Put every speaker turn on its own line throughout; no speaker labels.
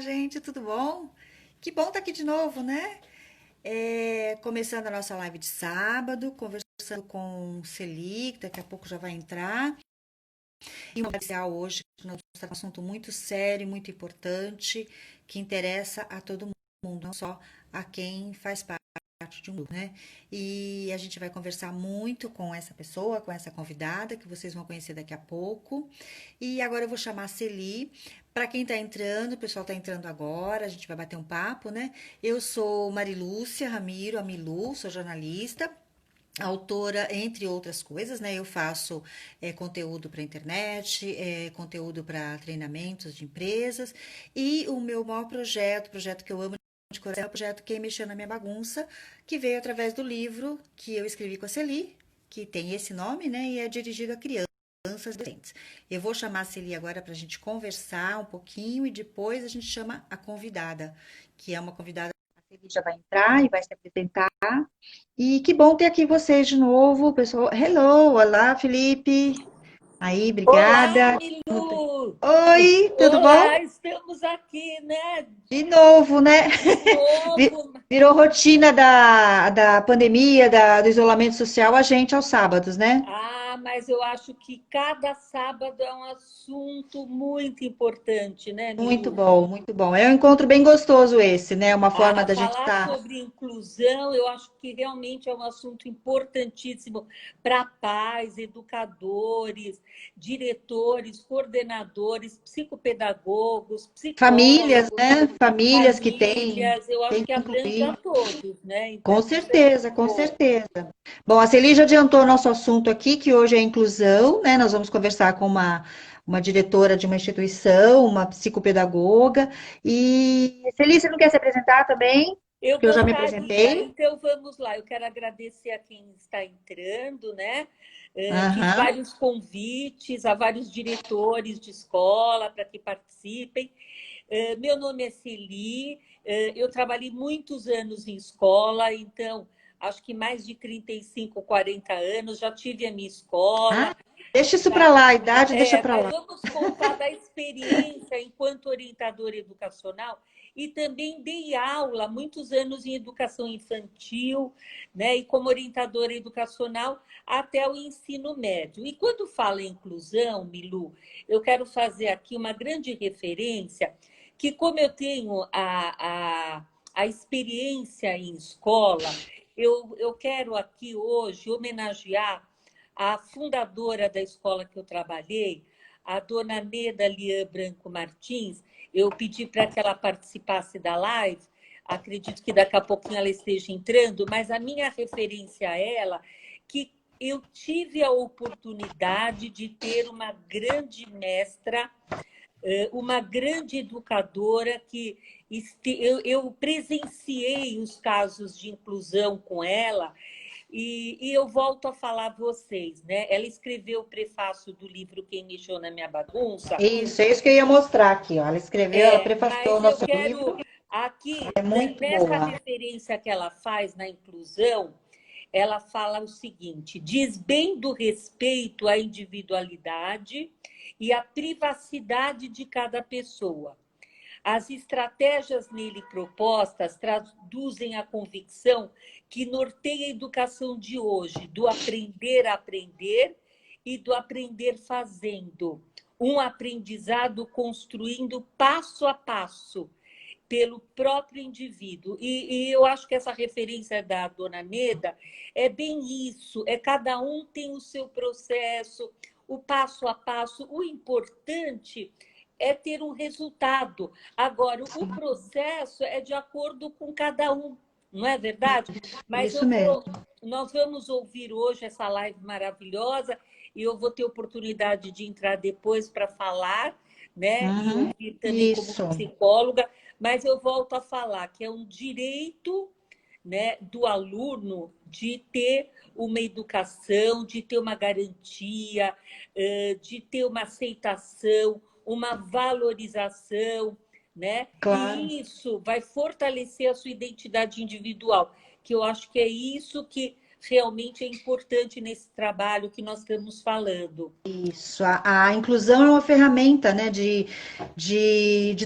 gente, tudo bom? Que bom estar aqui de novo, né? Começando a nossa live de sábado, conversando com Celi, que daqui a pouco já vai entrar. E uma especial hoje, que nós temos um assunto muito sério, muito importante, que interessa a todo mundo, não só a quem faz parte de um grupo, né? E a gente vai conversar muito com essa pessoa, com essa convidada, que vocês vão conhecer daqui a pouco. E agora eu vou chamar a Celi. Para quem está entrando, o pessoal está entrando agora, a gente vai bater um papo, né? Eu sou Marilúcia Ramiro, a Milu, sou jornalista, autora, entre outras coisas, né? Eu faço conteúdo para internet, conteúdo para treinamentos de empresas, e o meu maior projeto que eu amo de coração, é o projeto Quem Mexeu na Minha Bagunça, que veio através do livro que eu escrevi com a Celi, que tem esse nome, né? E é dirigido a crianças e adolescentes. Eu vou chamar a Celi agora para a gente conversar um pouquinho e depois a gente chama a convidada, que é uma convidada. A Celi já vai entrar e vai se apresentar. E que bom ter aqui vocês de novo, pessoal. Hello, olá, Felipe. Aí,
Olá,
obrigada.
Milu!
Oi, tudo bom?
Olá, estamos aqui, né?
De novo, né?
De novo.
Virou rotina da pandemia, do isolamento social, a gente aos sábados, né?
Mas eu acho que cada sábado é um assunto muito importante, né,
Muito
Milu?
bom, muito bom. É um encontro bem gostoso esse, né? Uma forma da gente
Falar
estar.
sobre inclusão, eu acho que realmente é um assunto importantíssimo para pais, educadores, diretores, coordenadores, psicopedagogos,
Famílias,
psicólogos,
né? Famílias que
famílias, eu acho
têm
que
que
abrange a
incluir.
todos, né?
Com
Então, isso é
certeza,
muito
com
bom.
certeza. Bom, a Celi já adiantou o nosso assunto aqui, que hoje é inclusão, né? Nós vamos conversar com uma diretora de uma instituição, uma psicopedagoga. E, Celi, você não quer se apresentar também?
Eu
Porque eu já me
gostaria,
apresentei.
então vamos lá. Eu quero agradecer a quem está entrando, né? Fiz
Aham.
vários convites a vários diretores de escola para que participem. Meu nome é Celi, eu trabalhei muitos anos em escola, então acho que mais de 35, 40 anos, já tive a minha
Ah,
escola.
deixa isso para lá, a idade deixa para
Mas
lá.
vamos contar da experiência enquanto orientadora educacional e também dei aula muitos anos em educação infantil, né, e como orientadora educacional até o ensino médio. E quando falo em inclusão, Milu, eu quero fazer aqui uma grande referência que como eu tenho a experiência em escola, eu quero aqui hoje homenagear a fundadora da escola que eu trabalhei, a dona Neda Lian Branco Martins. Eu pedi para que ela participasse da live, acredito que daqui a pouquinho ela esteja entrando, mas a minha referência a ela, que eu tive a oportunidade de ter uma grande mestra, uma grande educadora que eu presenciei os casos de inclusão com ela. E eu volto a falar a vocês, né? Ela escreveu o prefácio do livro Quem Mexeu na Minha Bagunça.
Isso, é isso que eu ia mostrar aqui, ó. Ela escreveu, ela prefaciou o
Mas eu
nosso
quero
livro.
aqui,
É muito
nessa
boa.
referência que ela faz na inclusão, ela fala o seguinte: diz bem do respeito à individualidade e à privacidade de cada pessoa. As estratégias nele propostas traduzem a convicção que norteia a educação de hoje, do aprender a aprender e do aprender fazendo. Um aprendizado construindo passo a passo pelo próprio indivíduo. E eu acho que essa referência da dona Neda é bem isso, é cada um tem o seu processo, o passo a passo. O importante é ter um resultado. Agora, o processo é de acordo com cada um, não é verdade? Mas
Isso mesmo.
nós vamos ouvir hoje essa live maravilhosa e eu vou ter oportunidade de entrar depois para falar, né? E
Uhum.
ouvir também como
Isso.
psicóloga, mas eu volto a falar que é um direito, né, do aluno de ter uma educação, de ter uma garantia, de ter uma aceitação, uma valorização, né?
Claro.
E isso vai fortalecer a sua identidade individual, que eu acho que é isso que realmente é importante nesse trabalho que nós estamos falando.
Isso, a inclusão é uma ferramenta, né, de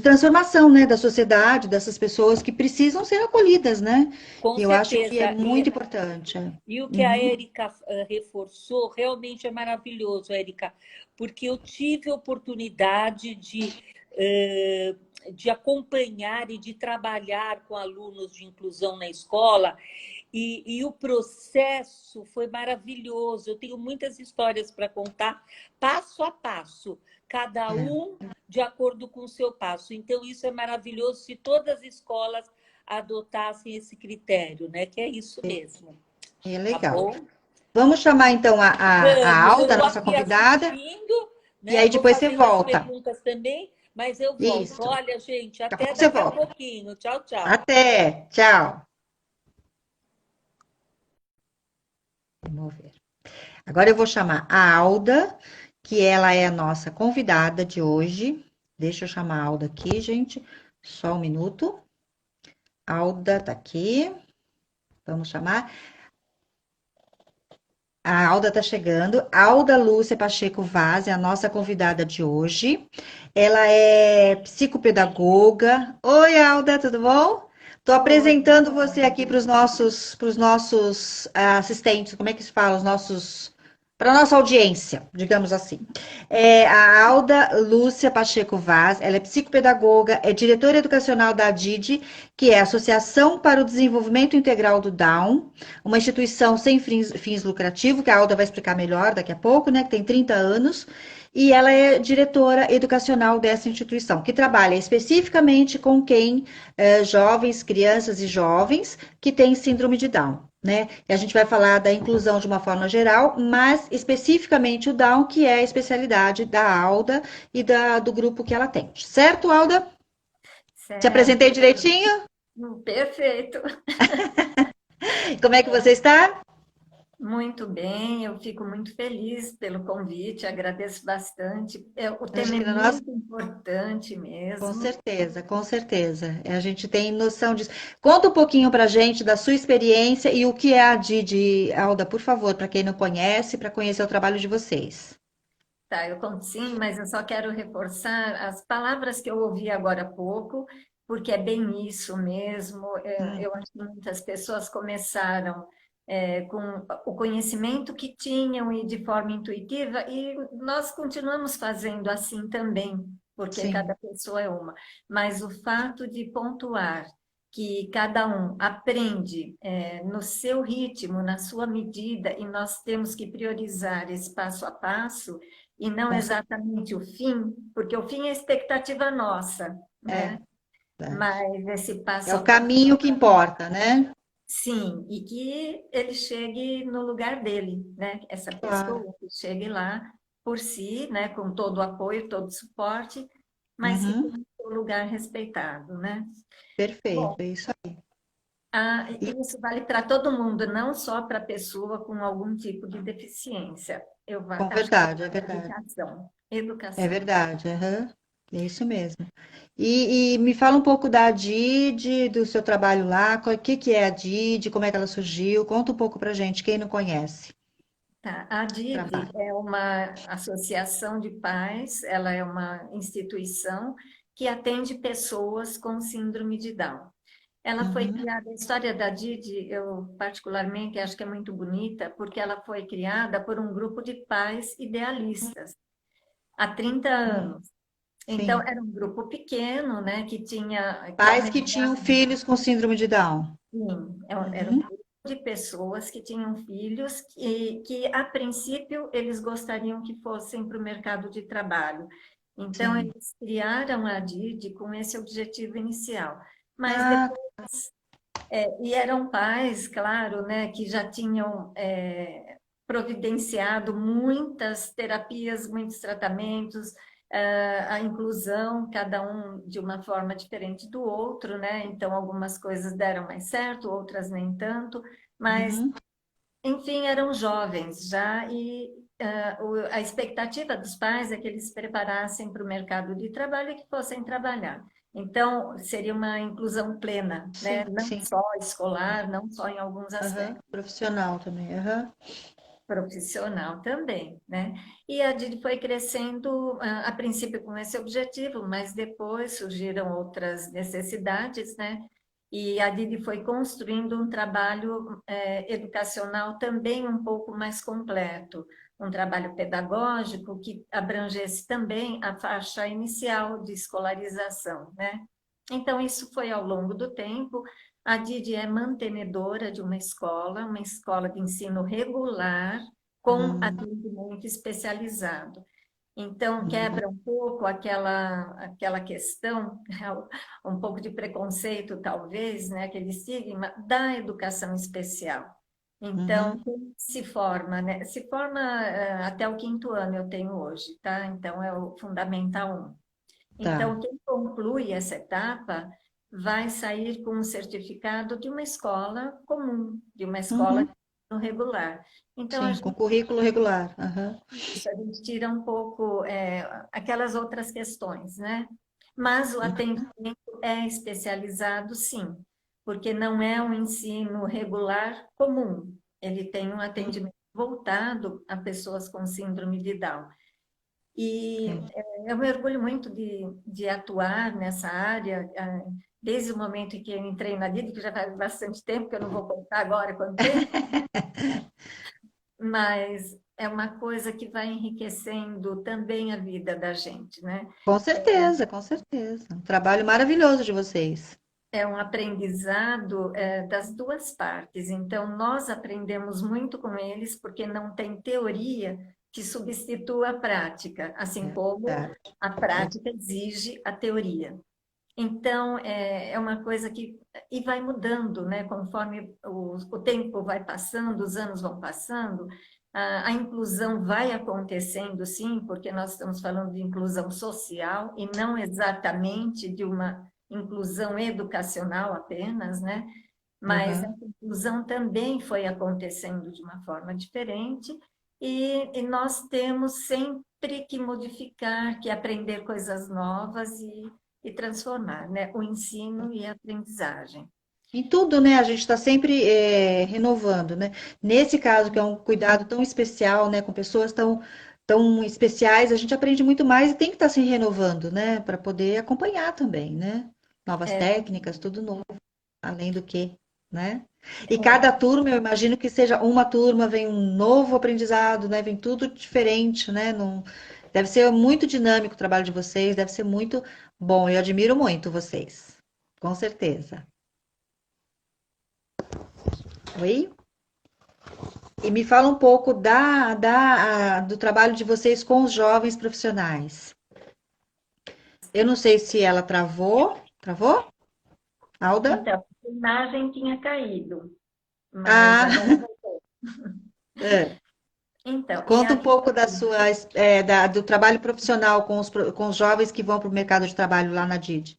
transformação, né, da sociedade, dessas pessoas que precisam ser acolhidas, né?
Com
E eu acho que é
certeza.
muito importante.
E o que a
Uhum.
Érica reforçou realmente é maravilhoso, Érica, porque eu tive a oportunidade de acompanhar e de trabalhar com alunos de inclusão na escola, e o processo foi maravilhoso. Eu tenho muitas histórias para contar, passo a passo, cada
É,
um de acordo com o seu passo. Então, isso é maravilhoso se todas as escolas adotassem esse critério, né? Que é isso mesmo.
é
Tá
legal.
bom?
Vamos chamar então a
Vamos, eu
Alda,
estou
nossa
aqui
convidada,
assistindo,
e
né?
aí
Vou
depois você
fazendo as
volta.
perguntas também, mas eu volto.
Isso.
Olha, gente,
Daqui a
até
pouco você
daqui a
volta.
pouquinho. Tchau, tchau.
Até. Tchau. Vamos ver. Agora eu vou chamar a Alda, que ela é a nossa convidada de hoje. Deixa eu chamar a Alda aqui, gente. Só um minuto. Alda tá aqui. Vamos chamar. A Alda tá chegando. Alda Lúcia Pacheco Vaz é a nossa convidada de hoje. Ela é psicopedagoga. Oi, Alda, tudo bom? Estou
Oi,
apresentando você aqui para os nossos assistentes, como é que se fala? Os nossos, para a nossa audiência, digamos assim. A Alda Lúcia Pacheco Vaz, ela é psicopedagoga, é diretora educacional da ADID, que é a Associação para o Desenvolvimento Integral do Down, uma instituição sem fins lucrativos, que a Alda vai explicar melhor daqui a pouco, né? Que tem 30 anos, e ela é diretora educacional dessa instituição, que trabalha especificamente com jovens, crianças e jovens que têm síndrome de Down. Né? E a gente vai falar da inclusão de uma forma geral, mas especificamente o Down, que é a especialidade da Alda e do grupo que ela tem. Certo, Alda? Te
certo.
apresentei direitinho?
Perfeito.
Como é que você está?
Muito bem, eu fico muito feliz pelo convite, agradeço bastante. O tema é
Imagina, nós
muito importante
com
mesmo.
certeza, com certeza. A gente tem noção disso. Conta um pouquinho para a gente da sua experiência e o que é a Didi, Alda, por favor, para quem não conhece, para conhecer o trabalho de vocês.
Tá, eu conto sim, mas eu só quero reforçar as palavras que eu ouvi agora há pouco, porque é bem isso mesmo.
Hum,
Eu acho que muitas pessoas começaram com o conhecimento que tinham e de forma intuitiva, e nós continuamos fazendo assim também, porque
sim,
cada pessoa é uma. Mas o fato de pontuar que cada um aprende no seu ritmo, na sua medida, e nós temos que priorizar esse passo a passo e não
com certeza.
exatamente o fim, porque o fim é a expectativa nossa,
É,
né?
verdade.
Mas esse
É
passo a
o
passo,
caminho que importa, né?
sim, e que ele chegue no lugar dele, né? Essa
Claro.
pessoa que chegue lá por si, né? Com todo o apoio, todo o suporte, mas que
Uhum,
tenha o seu lugar respeitado, né? Bom,
perfeito, é isso aí. E,
isso vale para todo mundo, não só para a pessoa com algum tipo de deficiência.
com
Acho que
verdade, é
é
verdade.
educação,
É
educação.
verdade, aham. É isso mesmo. E me fala um pouco da Didi, do seu trabalho lá, o que que é a Didi, como é que ela surgiu, conta um pouco pra gente, quem não conhece
Tá. A
o
DID
trabalho.
é uma associação de pais, ela é uma instituição que atende pessoas com síndrome de Down. Ela foi
Uhum,
criada, a história da Didi, eu particularmente acho que é muito bonita, porque ela foi criada por um grupo de pais idealistas, há 30
sim,
anos. Então,
sim.
era um grupo pequeno, né, que
Pais que tinham
almejava.
filhos com síndrome de Down.
Sim, era um
Uhum,
grupo de pessoas que tinham filhos que, a princípio, eles gostariam que fossem para o mercado de trabalho. Então,
sim.
eles criaram a DID com esse objetivo inicial. Mas
Ah,
depois, e eram pais, claro, né, que já tinham providenciado muitas terapias, muitos tratamentos, a inclusão, cada um de uma forma diferente do outro, né? Então, algumas coisas deram mais certo, outras nem tanto, mas,
uhum,
enfim, eram jovens já e a expectativa dos pais é que eles se preparassem para o mercado de trabalho e que fossem trabalhar. Então, seria uma inclusão plena, né?
Sim,
Não
sim.
só escolar, não só em alguns
Aham.
aspectos.
Profissional também. Aham.
Profissional também, né? E a Didi foi crescendo, a princípio com esse objetivo, mas depois surgiram outras necessidades, né? E a Didi foi construindo um trabalho educacional também um pouco mais completo, um trabalho pedagógico que abrangesse também a faixa inicial de escolarização, né? Então, isso foi ao longo do tempo. A Didi é mantenedora de uma escola de ensino regular, com
Hum,
atendimento especializado. Então,
hum.
quebra um pouco aquela questão, um pouco de preconceito, talvez, né, aquele estigma da educação especial. Então,
Uhum.
quem se forma, né? Se forma até o quinto ano, eu tenho hoje, tá? Então, é o Fundamental 1. Então,
Tá.
quem conclui essa etapa vai sair com um certificado de uma escola comum, de uma escola de
Uhum.
ensino regular. Então,
Sim, com currículo regular. Aham.
a gente tira um pouco aquelas outras questões, né? Mas o
Uhum.
atendimento é especializado, sim, porque não é um ensino regular comum. Ele tem um atendimento voltado a pessoas com síndrome de Down. E
Sim.
eu me orgulho muito de atuar nessa área, desde o momento em que eu entrei na DID, que já faz bastante tempo, que eu não vou contar agora quanto tempo, mas é uma coisa que vai enriquecendo também a vida da gente, né?
Com certeza, com certeza. Um trabalho maravilhoso de vocês.
É um aprendizado das duas partes. Então, nós aprendemos muito com eles, porque não tem teoria que substitua a prática, assim como
Tá.
a prática exige a teoria. Então, é uma coisa que e vai mudando, né? Conforme o tempo vai passando, os anos vão passando, a inclusão vai acontecendo, sim, porque nós estamos falando de inclusão social e não exatamente de uma inclusão educacional apenas, né? Mas a
Aham.
inclusão também foi acontecendo de uma forma diferente e nós temos sempre que modificar, que aprender coisas novas e transformar, né? O ensino e a aprendizagem.
Em tudo, né? A gente está sempre renovando, né? Nesse caso, que é um cuidado tão especial, né? Com pessoas tão especiais, a gente aprende muito mais e tem que estar se renovando, né? Para poder acompanhar também, né? Novas
É,
técnicas, tudo novo, além do que, né? E cada
é,
turma, eu imagino que seja uma turma, vem um novo aprendizado, né? Vem tudo diferente, né? Não... Deve ser muito dinâmico o trabalho de vocês, deve ser muito bom. Eu admiro muito vocês, com certeza. Oi? E me fala um pouco do trabalho de vocês com os jovens profissionais. Eu não sei se ela travou. Travou? Alda?
então, a imagem tinha caído, mas
Ah,
agora.
é.
Então, e
Conta
a
um pouco da sua, do trabalho profissional com com os jovens que vão para o mercado de trabalho lá na DID.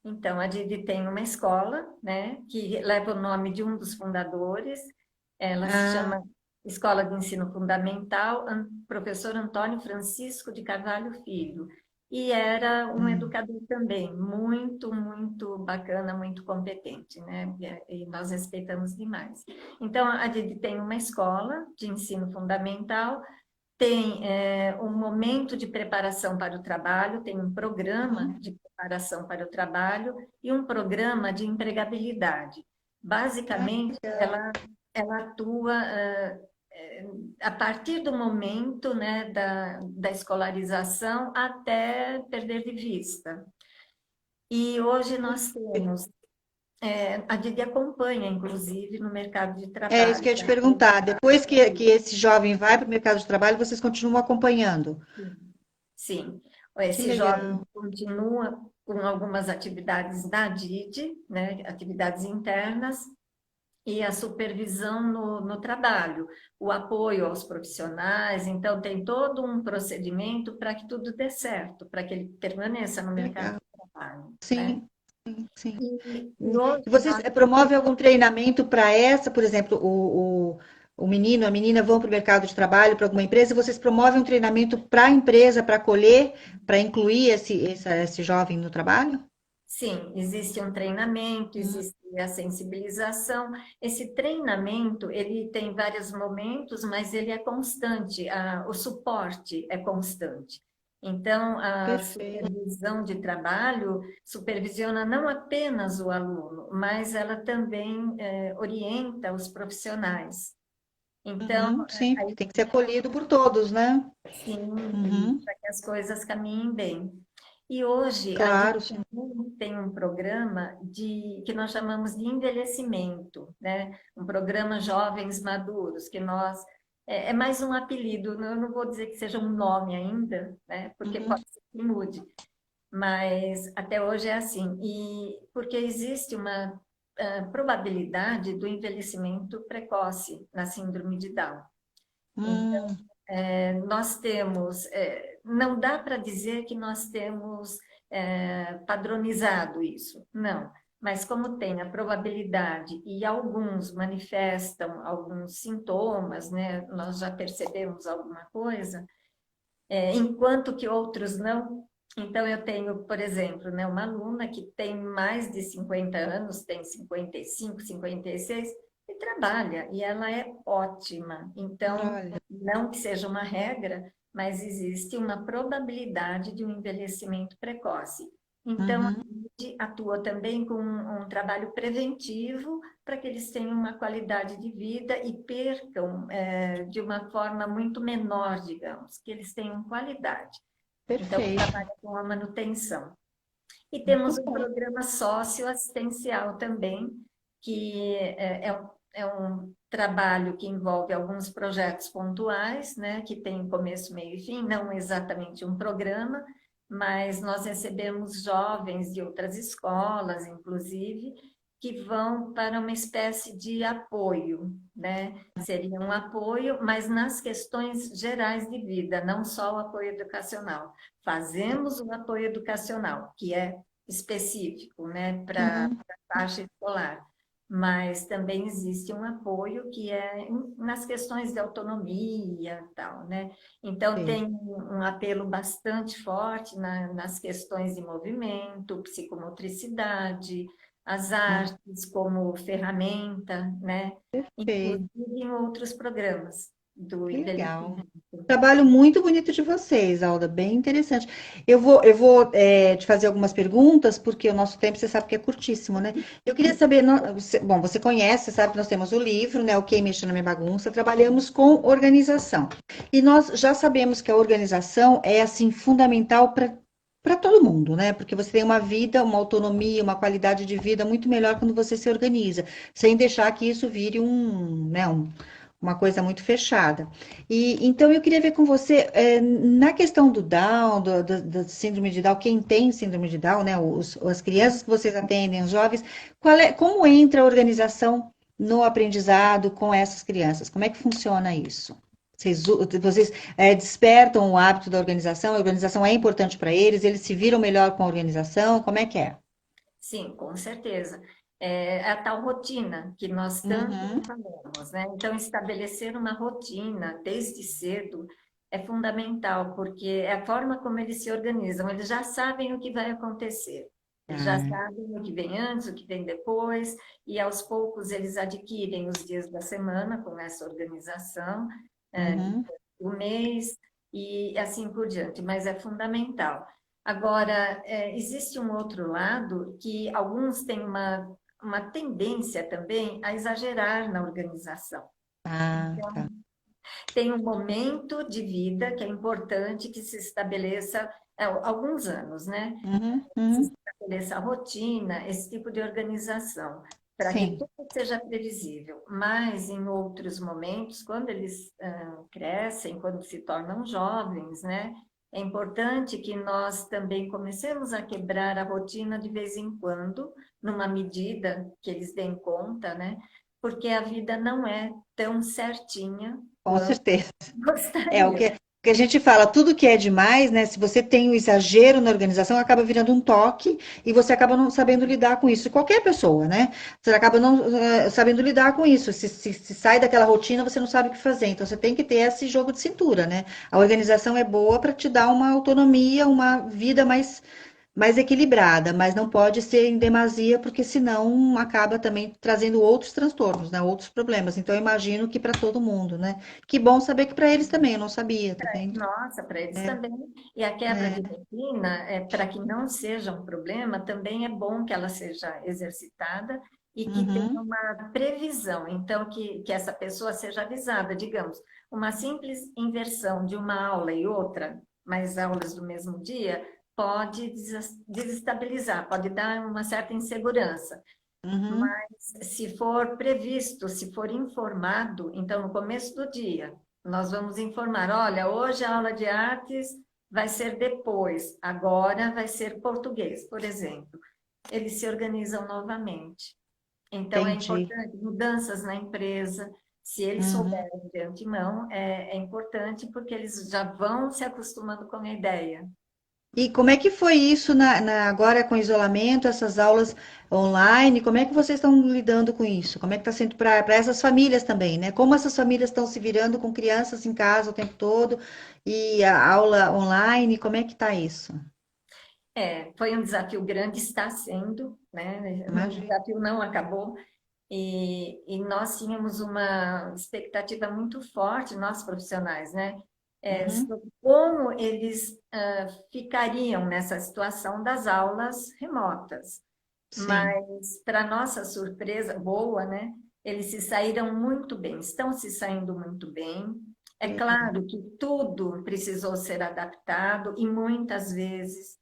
Então, a Didi tem uma escola, né, que leva o nome de um dos fundadores. Ela se
Ah,
chama Escola de Ensino Fundamental, Professor Antônio Francisco de Carvalho Filho. E era um
hum,
educador também, muito, muito bacana, muito competente, né? E nós respeitamos demais. Então, a Didi tem uma escola de ensino fundamental, tem um momento de preparação para o trabalho, tem um programa
uhum.
de preparação para o trabalho e um programa de empregabilidade.
Ah,
Basicamente, ela atua a partir do momento, né, da escolarização até perder de vista. E hoje nós temos, a Didi acompanha, inclusive, no mercado de
é isso que
trabalho.
eu ia te perguntar. Depois que esse jovem vai para o mercado de trabalho, vocês continuam acompanhando.
Sim,
Que
esse jovem
legal.
continua com algumas atividades da DID, né, atividades internas, e a supervisão no trabalho, o apoio aos profissionais, então tem todo um procedimento para que tudo dê certo, para que ele permaneça no
Que
mercado
legal.
de trabalho, né?
Sim, sim.
E hoje
E vocês
nós
promovem algum treinamento para essa, por exemplo, o menino, a menina vão para o mercado de trabalho, para alguma empresa, e vocês promovem um treinamento para a empresa, para acolher, para incluir esse jovem no trabalho?
Sim, existe um treinamento,
Hum,
existe a sensibilização. Esse treinamento, ele tem vários momentos, mas ele é constante, o suporte é constante. Então, a
perfeito.
supervisão de trabalho supervisiona não apenas o aluno, mas ela também orienta os profissionais. Então,
Uhum, sim,
aí
porque tem que ser acolhido por todos, né?
sim,
Uhum,
para que as coisas caminhem bem. E hoje a gente
claro, sim.
também tem um programa que nós chamamos de envelhecimento, né? Um programa Jovens Maduros, que nós é mais um apelido, eu não vou dizer que seja um nome ainda, né? Porque
Uhum,
pode ser que mude, mas até hoje é assim. E porque existe uma probabilidade do envelhecimento precoce na síndrome de Down.
hum,
Nós temos, não dá para dizer que nós temos padronizado isso, não. Mas como tem a probabilidade e alguns manifestam alguns sintomas, né? Nós já percebemos alguma coisa, enquanto que outros não. Então, eu tenho, por exemplo, né, uma aluna que tem mais de 50 anos, tem 55, 56, e trabalha, e ela é ótima. Então,
olha.
não que seja uma regra, mas existe uma probabilidade de um envelhecimento precoce. Então, a
Uhum,
gente atua também com um trabalho preventivo para que eles tenham uma qualidade de vida e percam de uma forma muito menor, digamos, que eles tenham qualidade. Então,
perfeito.
trabalha com a manutenção. E
Muito
temos um
bom.
programa socioassistencial também, que é um trabalho que envolve alguns projetos pontuais, né, que tem começo, meio e fim, não exatamente um programa, mas nós recebemos jovens de outras escolas, inclusive, que vão para uma espécie de apoio, né? Seria um apoio, mas nas questões gerais de vida, não só o apoio educacional. Fazemos o apoio educacional, que é específico, né, para
Uhum,
a faixa escolar. Mas também existe um apoio que é nas questões de autonomia e tal, né? Então,
sei.
tem um apelo bastante forte nas questões de movimento, psicomotricidade, as
Ah,
artes como ferramenta, né?
perfeito.
Inclusive em outros programas do
Que legal.
envelhecimento.
Trabalho muito bonito de vocês, Alda, bem interessante. Eu vou te fazer algumas perguntas, porque o nosso tempo, você sabe que é curtíssimo, né? Eu queria saber, bom, você conhece, você sabe que nós temos o livro, né? O Quem Mexe na Minha Bagunça, trabalhamos com organização. E nós já sabemos que a organização é, assim, fundamental para todo mundo, né? Porque você tem uma vida, uma autonomia, uma qualidade de vida muito melhor quando você se organiza, sem deixar que isso vire uma coisa muito fechada. E então eu queria ver com você, na questão do Down, da síndrome de Down, quem tem síndrome de Down, né, as crianças que vocês atendem, os jovens, como entra a organização no aprendizado com essas crianças? Como é que funciona isso? Vocês despertam o hábito da organização, a organização é importante para eles se viram melhor com a organização, como é que é?
Sim, com certeza. É a tal rotina que nós tanto
Uhum,
falamos, né? Então, estabelecer uma rotina desde cedo é fundamental, porque é a forma como eles se organizam. Eles já sabem o que vai acontecer. Eles já
ah,
sabem o que vem antes, o que vem depois, e aos poucos eles adquirem os dias da semana com essa organização,
uhum,
o mês e assim por diante. Mas é fundamental. Agora, existe um outro lado que alguns têm uma tendência também a exagerar na organização.
tá.
Tem um momento de vida que é importante que se estabeleça, alguns anos, né?
Uhum,
Se
uhum,
estabeleça a rotina, esse tipo de organização, para que
sim.
tudo seja previsível. Mas em outros momentos, quando eles crescem, quando se tornam jovens, né? É importante que nós também comecemos a quebrar a rotina de vez em quando, numa medida que eles deem conta, né? Porque a vida não é tão certinha
Com
quanto
certeza. É o
gostaria.
que a gente fala, tudo que é demais, né? Se você tem um exagero na organização, acaba virando um toque e você acaba não sabendo lidar com isso. Qualquer pessoa, né? Você acaba não sabendo lidar com isso. Se sai daquela rotina, você não sabe o que fazer. Então você tem que ter esse jogo de cintura, né? A organização é boa para te dar uma autonomia, uma vida mais equilibrada, mas não pode ser em demasia, porque senão acaba também trazendo outros transtornos, né? Outros problemas. Então, eu imagino que para todo mundo, né? Que bom saber que para eles também, eu não sabia, tá vendo?
Nossa, para eles também. E a quebra de rotina, para que não seja um problema, também é bom que ela seja exercitada e que tenha
Uhum,
uma previsão. Então, que essa pessoa seja avisada. Digamos, uma simples inversão de uma aula e outra, mais aulas do mesmo dia, pode desestabilizar, pode dar uma certa insegurança.
uhum,
Mas se for previsto, se for informado, então no começo do dia, nós vamos informar: olha, hoje a aula de artes vai ser depois, agora vai ser português, por exemplo. Eles se organizam novamente. Então é
entendi.
importante, mudanças na empresa, se eles
Uhum.
souberem de antemão, é importante porque eles já vão se acostumando com a ideia.
E como é que foi isso agora com o isolamento, essas aulas online? Como é que vocês estão lidando com isso? Como é que está sendo para essas famílias também, né? Como essas famílias estão se virando com crianças em casa o tempo todo e a aula online? Como é que está isso?
Foi um desafio grande, está sendo, né? O
Imagina.
desafio não acabou. E nós tínhamos uma expectativa muito forte, nós profissionais, né?
Uhum.
Sobre como eles ficariam nessa situação das aulas remotas.
Sim.
Mas, para nossa surpresa boa, né? Eles se saíram muito bem, estão se saindo muito bem. É
Legal.
claro que tudo precisou ser adaptado e muitas vezes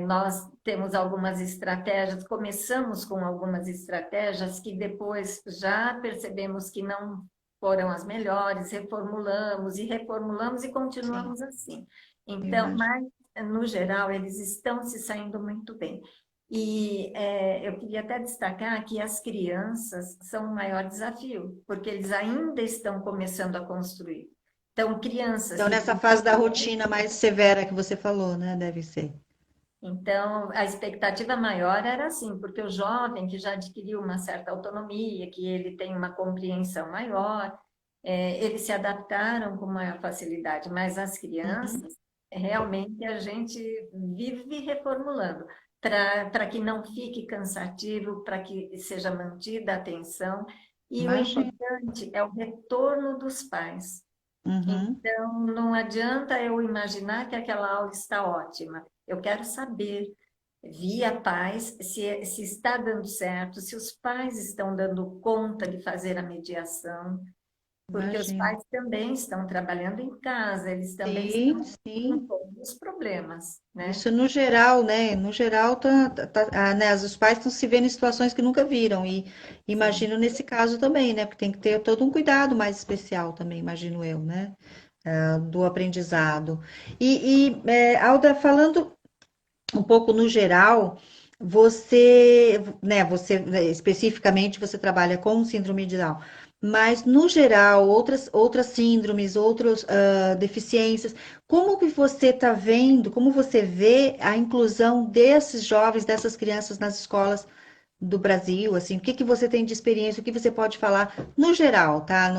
nós temos algumas estratégias, começamos com algumas estratégias que depois já percebemos que não foram as melhores, reformulamos e reformulamos e
Sim,
continuamos assim.
eu
Então,
imagino.
mas no geral, eles estão se saindo muito bem. E eu queria até destacar que as crianças são o maior desafio, porque eles ainda estão começando a construir. Então, crianças
Então,
que
nessa fase da rotina mais severa que você falou, né? Deve ser.
Então, a expectativa maior era assim, porque o jovem que já adquiriu uma certa autonomia, que ele tem uma compreensão maior, eles se adaptaram com maior facilidade, mas as
Uhum.
crianças, realmente a gente vive reformulando, para que não fique cansativo, para que seja mantida a atenção, e o
Imagina.
importante é o retorno dos pais.
Uhum.
Então, não adianta eu imaginar que aquela aula está ótima. Eu quero saber, via pais, se está dando certo, se os pais estão dando conta de fazer a mediação, porque os
Imagino.
pais também estão trabalhando em casa, eles também
Sim,
estão com
sim.
todos os problemas, né?
Isso no geral, né? No geral, né? Os pais estão se vendo em situações que nunca viram. E
Sim.
imagino nesse caso também, né? Porque tem que ter todo um cuidado mais especial também, imagino eu, né? Do aprendizado. Alda, falando um pouco no geral, especificamente você trabalha com síndrome de Down, mas no geral, outras síndromes, outras deficiências, como que você está vendo, como você vê a inclusão desses jovens, dessas crianças nas escolas do Brasil, assim, o que que você tem de experiência, o que você pode falar no geral, tá?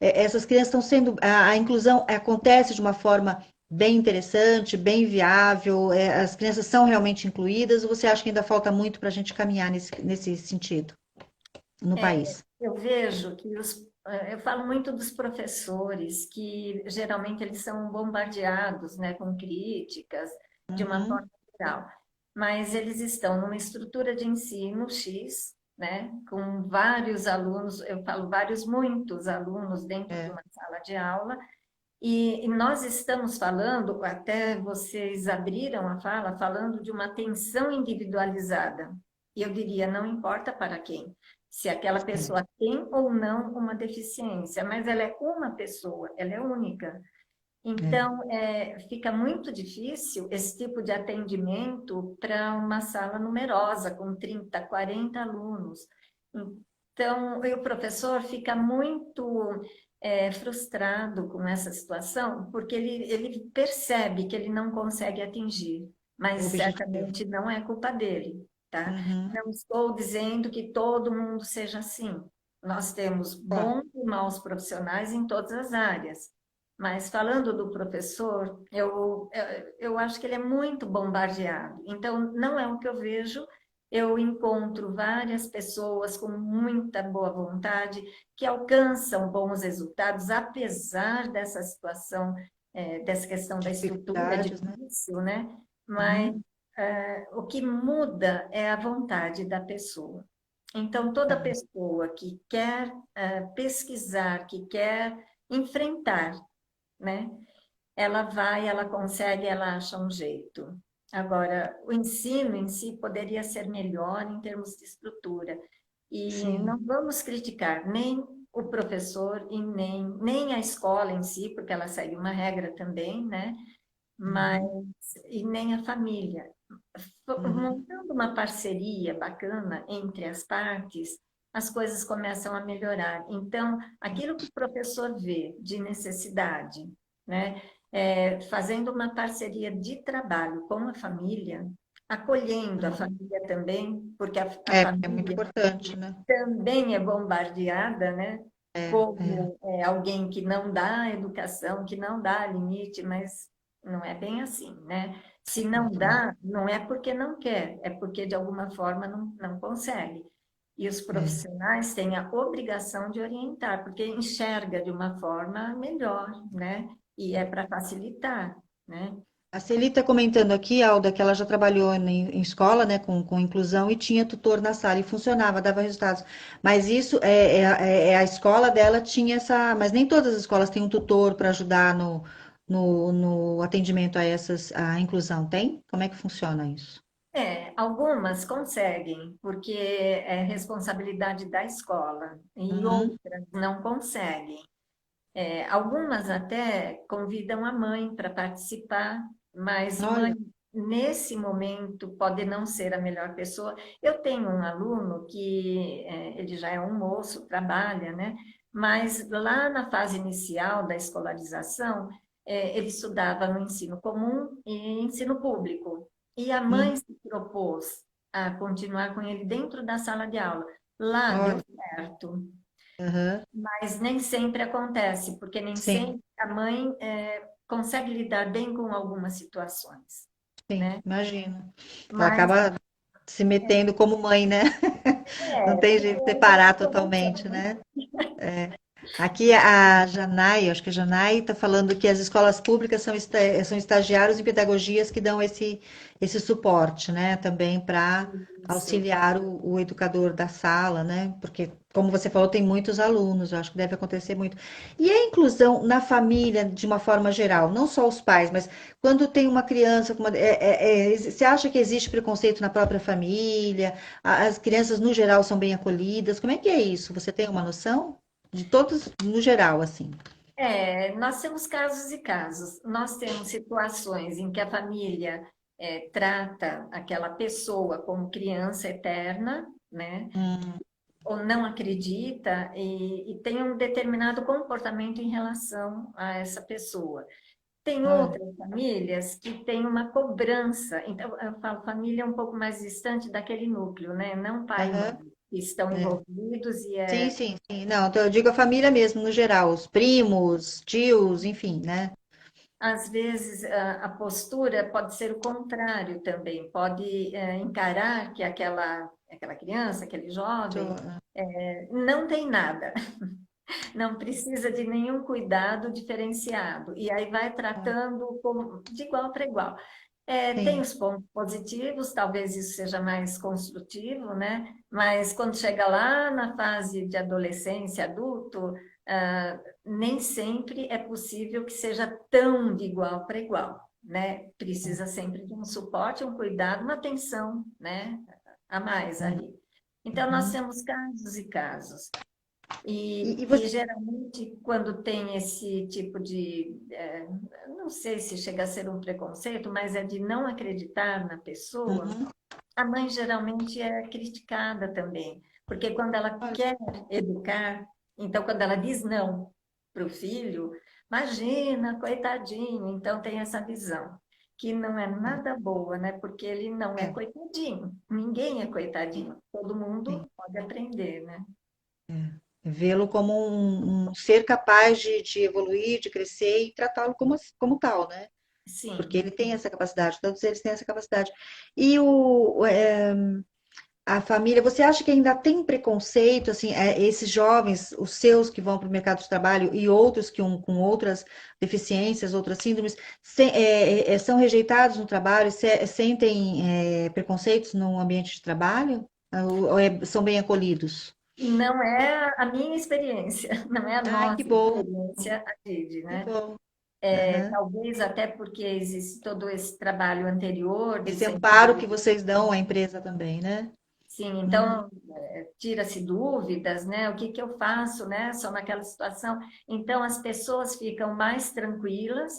Essas crianças estão sendo, a inclusão acontece de uma forma bem interessante, bem viável, as crianças são realmente incluídas, ou você acha que ainda falta muito para a gente caminhar nesse sentido no país?
Eu vejo que eu falo muito dos professores, que geralmente eles são bombardeados, né, com críticas de uma
Uhum,
forma geral, mas eles estão numa estrutura de ensino X, né, com vários alunos, eu falo vários, muitos alunos dentro de
é,
uma sala de aula, e nós estamos falando, até vocês abriram a fala, falando de uma atenção individualizada. E eu diria, não importa para quem, se aquela
é.
pessoa tem ou não uma deficiência, mas ela é uma pessoa, ela é única.
É.
Então, fica muito difícil esse tipo de atendimento para uma sala numerosa, com 30, 40 alunos. Então, e o professor fica muito frustrado com essa situação, porque ele percebe que ele não consegue atingir, mas
O objetivo.
certamente não é culpa dele, tá?
Uhum,
Não estou dizendo que todo mundo seja assim. Nós temos
claro.
bons e maus profissionais em todas as áreas. Mas falando do professor, eu acho que ele é muito bombardeado. Então, não é o que eu vejo. Eu encontro várias pessoas com muita boa vontade que alcançam bons resultados, apesar dessa situação, dessa questão da estrutura
Dificuldades, né?
difícil, né? Mas
Uhum.
o que muda é a vontade da pessoa. Então, toda
Tá.
pessoa que quer pesquisar, que quer enfrentar, né? Ela vai, ela consegue, ela acha um jeito. Agora, o ensino em si poderia ser melhor em termos de estrutura. E
Sim.
não vamos criticar nem o professor e nem a escola em si, porque ela segue uma regra também, né? Mas,
Uhum.
e nem a família.
Uhum.
Montando uma parceria bacana entre as partes, as coisas começam a melhorar. Então, aquilo que o professor vê de necessidade, né, fazendo uma parceria de trabalho com a família, acolhendo a
Uhum.
família também, porque a
É, porque é muito
família
importante, né?
também é bombardeada, né?
É, é.
Como alguém que não dá educação, que não dá limite, mas não é bem assim, né? Se não
Uhum.
dá, não é porque não quer, é porque de alguma forma não consegue. E os
É.
profissionais têm a obrigação de orientar, porque enxerga de uma forma melhor, né? E é para facilitar, né?
A Celi está comentando aqui, Alda, que ela já trabalhou em escola, né, com inclusão e tinha tutor na sala e funcionava, dava resultados. Mas isso a escola dela tinha essa, mas nem todas as escolas têm um tutor para ajudar no atendimento a essas, a inclusão, tem? Como é que funciona isso?
Algumas conseguem, porque é responsabilidade da escola, e
Uhum.
outras não conseguem. Algumas até convidam a mãe para participar, mas mãe,
Olha,
nesse momento, pode não ser a melhor pessoa. Eu tenho um aluno que ele já é um moço, trabalha, né? Mas lá na fase inicial da escolarização, ele estudava no ensino comum e ensino público. E a
uhum,
mãe se propôs a continuar com ele dentro da sala de aula. Lá deu
olha,
certo.
uhum,
Mas nem sempre acontece, porque nem
sim,
sempre a mãe consegue lidar bem com algumas situações,
sim,
né?
imagino. Ela
Mas
acaba se metendo como mãe, né? Não tem
porque
jeito de
aí vai
separar
ter correção,
totalmente,
né?
né? Aqui a Janai, acho que a Janai está falando que as escolas públicas são estagiários em pedagogias que dão esse suporte, né? Também para
Isso.
auxiliar o educador da sala, né? Porque, como você falou, tem muitos alunos, eu acho que deve acontecer muito. E a inclusão na família, de uma forma geral, não só os pais, mas quando tem uma criança com você acha que existe preconceito na própria família? As crianças, no geral, são bem acolhidas? Como é que é isso? Você tem uma noção? De todos, no geral, assim.
Nós temos casos e casos. Nós temos situações em que a família trata aquela pessoa como criança eterna, né?
Hum,
Ou não acredita e tem um determinado comportamento em relação a essa pessoa. Tem
olha,
outras famílias que têm uma cobrança. Então, eu falo família um pouco mais distante daquele núcleo, né? Não pai e mãe,
aham,
que estão
é.
envolvidos e
Sim, sim, sim. Não, então eu digo a família mesmo, no geral, os primos, tios, enfim, né?
às vezes a postura pode ser o contrário também. Pode encarar que aquela criança, aquele jovem, não tem nada, não precisa de nenhum cuidado diferenciado. E aí vai tratando de igual para igual. Tem
Sim,
os pontos positivos, talvez isso seja mais construtivo, né? Mas quando chega lá na fase de adolescência, adulto, nem sempre é possível que seja tão de igual para igual, né? Precisa sempre de um suporte, um cuidado, uma atenção, né? A mais ali. Então, nós
uhum.
temos casos e casos. E,
E
e
você.
geralmente, quando tem esse tipo de, não sei se chega a ser um preconceito, mas é de não acreditar na pessoa,
Uhum.
a mãe geralmente é criticada também, porque quando ela
Olha,
quer educar, então quando ela diz não para o filho, imagina, coitadinho, então tem essa visão. Que não é nada boa, né? Porque ele não é
é,
coitadinho. Ninguém é coitadinho. Todo
sim.
mundo pode aprender, né?
Vê-lo como um ser capaz de evoluir, de crescer e tratá-lo como tal, né? Porque
Sim.
ele tem essa capacidade, todos eles têm essa capacidade. E a família, você acha que ainda tem preconceito, assim, esses jovens, os seus que vão para o mercado de trabalho e outros com outras deficiências, outras síndromes, são rejeitados no trabalho, sentem preconceitos no ambiente de trabalho? Ou são bem acolhidos?
Não é a minha experiência, não é a
Ai, que
nossa
bom,
experiência, a Didi,
que
né?
bom. Aham.
Talvez até porque existe todo esse trabalho anterior de
Esse amparo que
sensibilização.
vocês dão à empresa também, né?
Sim,
Uhum,
então tira-se dúvidas, né? O que que eu faço, né? Só naquela situação. Então as pessoas ficam mais tranquilas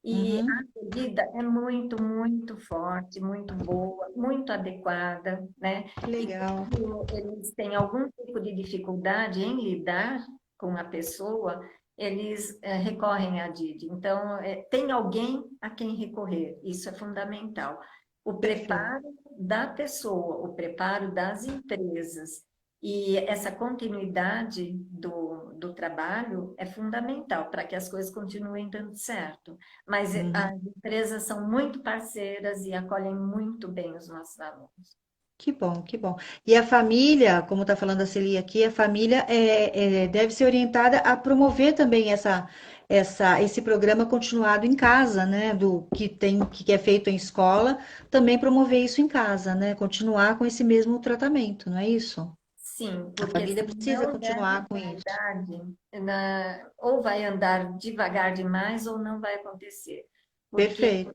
e a
uhum.
acolhida é muito, muito forte, muito boa, muito adequada, né?
Que
E
legal.
quando eles têm algum tipo de dificuldade em lidar com a pessoa, eles recorrem à DID. Então, tem alguém a quem recorrer, isso é fundamental. O
Perfeito.
preparo da pessoa, o preparo das empresas e essa continuidade do trabalho é fundamental para que as coisas continuem dando certo. Mas
Uhum.
as empresas são muito parceiras e acolhem muito bem os nossos alunos.
Que bom, que bom. E a família, como está falando a Celia aqui, a família deve ser orientada a promover também esse programa continuado em casa, né? Do que é feito em escola, também promover isso em casa, né? Continuar com esse mesmo tratamento, não é isso?
Sim,
A
porque
família
se
precisa
não der
continuar com isso.
continuidade, ou vai andar devagar demais ou não vai acontecer. Porque
Perfeito.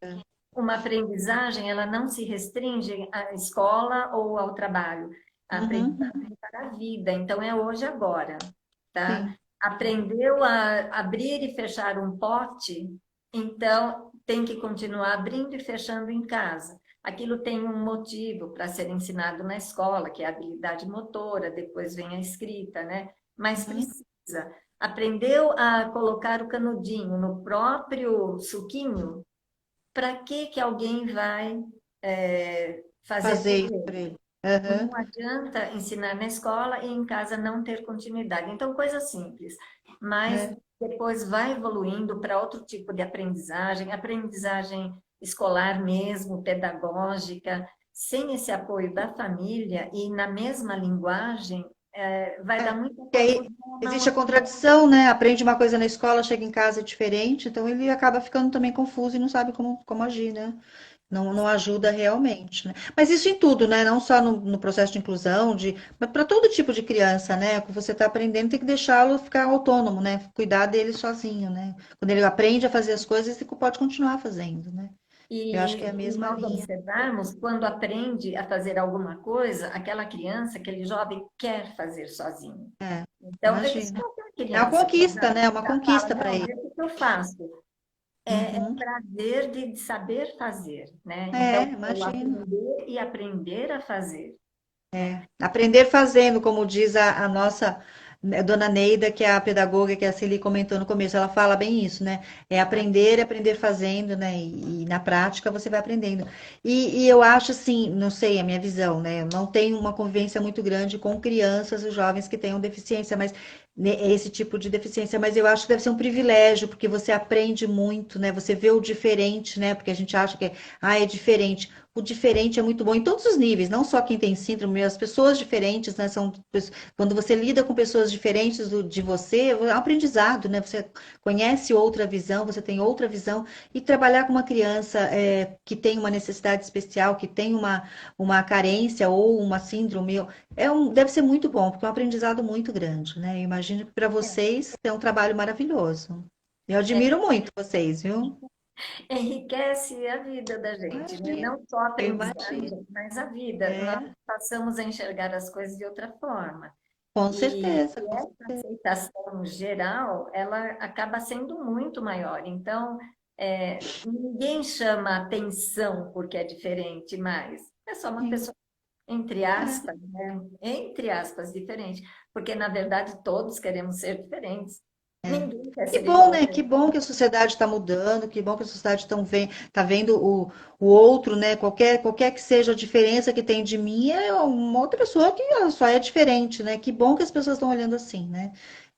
uma aprendizagem, ela não se restringe à escola ou ao trabalho. A
Uhum,
aprendizagem é para a vida, então é hoje e agora, tá?
sim.
Aprendeu a abrir e fechar um pote, então tem que continuar abrindo e fechando em casa. Aquilo tem um motivo para ser ensinado na escola, que é a habilidade motora, depois vem a escrita, né? Mas
Uhum.
precisa. Aprendeu a colocar o canudinho no próprio suquinho, para que que alguém vai fazer
Fazer
por
isso para
ele?
ele. Aham.
Não adianta ensinar na escola e em casa não ter continuidade. Então, coisa simples, mas
É.
depois vai evoluindo para outro tipo de aprendizagem, aprendizagem escolar mesmo, pedagógica, sem esse apoio da família e na mesma linguagem, vai dar muita
E aí
confusão na
existe a
hora.
contradição, né? Aprende uma coisa na escola, chega em casa é diferente, então ele acaba ficando também confuso e não sabe como agir, né? Não ajuda realmente, né? Mas isso em tudo, né? Não só no processo de inclusão, mas para todo tipo de criança, né? Que você está aprendendo, tem que deixá-lo ficar autônomo, né? Cuidar dele sozinho, né? Quando ele aprende a fazer as coisas, ele pode continuar fazendo, né? Eu acho que
E
é a
se
mesma
nós
linha.
observarmos, quando aprende a fazer alguma coisa, aquela criança, aquele jovem quer fazer sozinho.
É,
Então, isso
imagina.
é aquela
É uma
criança que
conquista, né? É uma
já fala,
conquista para
não,
ele.
deixa que eu faço. É
Uhum.
prazer de saber fazer, né?
É,
Então, o
imagina.
aprender e aprender a fazer, né?
Aprender fazendo, como diz a nossa dona Neida, que é a pedagoga que a Celi comentou no começo, ela fala bem isso, né? É aprender fazendo, né? E na prática você vai aprendendo. E eu acho assim, não sei, a minha visão, né? Eu não tenho uma convivência muito grande com crianças e jovens que tenham deficiência, mas esse tipo de deficiência, mas eu acho que deve ser um privilégio, porque você aprende muito, né? Você vê o diferente, né? Porque a gente acha que é diferente. O diferente é muito bom em todos os níveis, não só quem tem síndrome, as pessoas diferentes, né? Quando você lida com pessoas diferentes de você, é um aprendizado, né? Você conhece outra visão, você tem outra visão, e trabalhar com uma criança que tem uma necessidade especial, que tem uma carência ou uma síndrome, deve ser muito bom, porque é um aprendizado muito grande, né? Eu imagino que para vocês é um trabalho maravilhoso. Eu
É,
admiro muito vocês, viu?
enriquece a vida da gente, né?
Imagino,
Não só a
eu imagino.
aprendizagem, mas a vida. Nós
É,
passamos a enxergar as coisas de outra forma.
com
E
certeza, com
essa
certeza.
aceitação geral, ela acaba sendo muito maior. Então, ninguém chama atenção porque é diferente mais. É só uma
Sim.
pessoa, entre
É,
aspas, né? Entre aspas, diferente. Porque, na verdade, todos queremos ser diferentes. Ninguém quer
Que
ser
bom,
igual
né?
a
Que
ele.
bom que a sociedade está mudando, que bom que a sociedade tá vendo o outro, né? Qualquer que seja a diferença que tem de mim, é uma outra pessoa que ela só é diferente, né? Que bom que as pessoas estão olhando assim, né?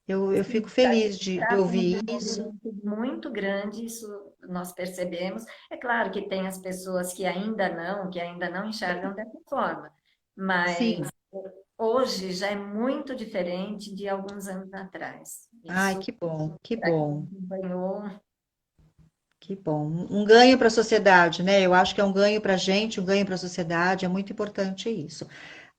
Eu fico feliz de
Tratamos de
ouvir
um
isso.
movimento muito grande, isso nós percebemos. É claro que tem as pessoas que ainda não enxergam dessa forma,
Sim.
mas hoje já é muito diferente de alguns anos atrás.
Ai,
Isso,
que bom, que
para quem
bom,
acompanhou,
que bom. Um ganho para a sociedade, né? Eu acho que é um ganho para a gente, um ganho para a sociedade, é muito importante isso.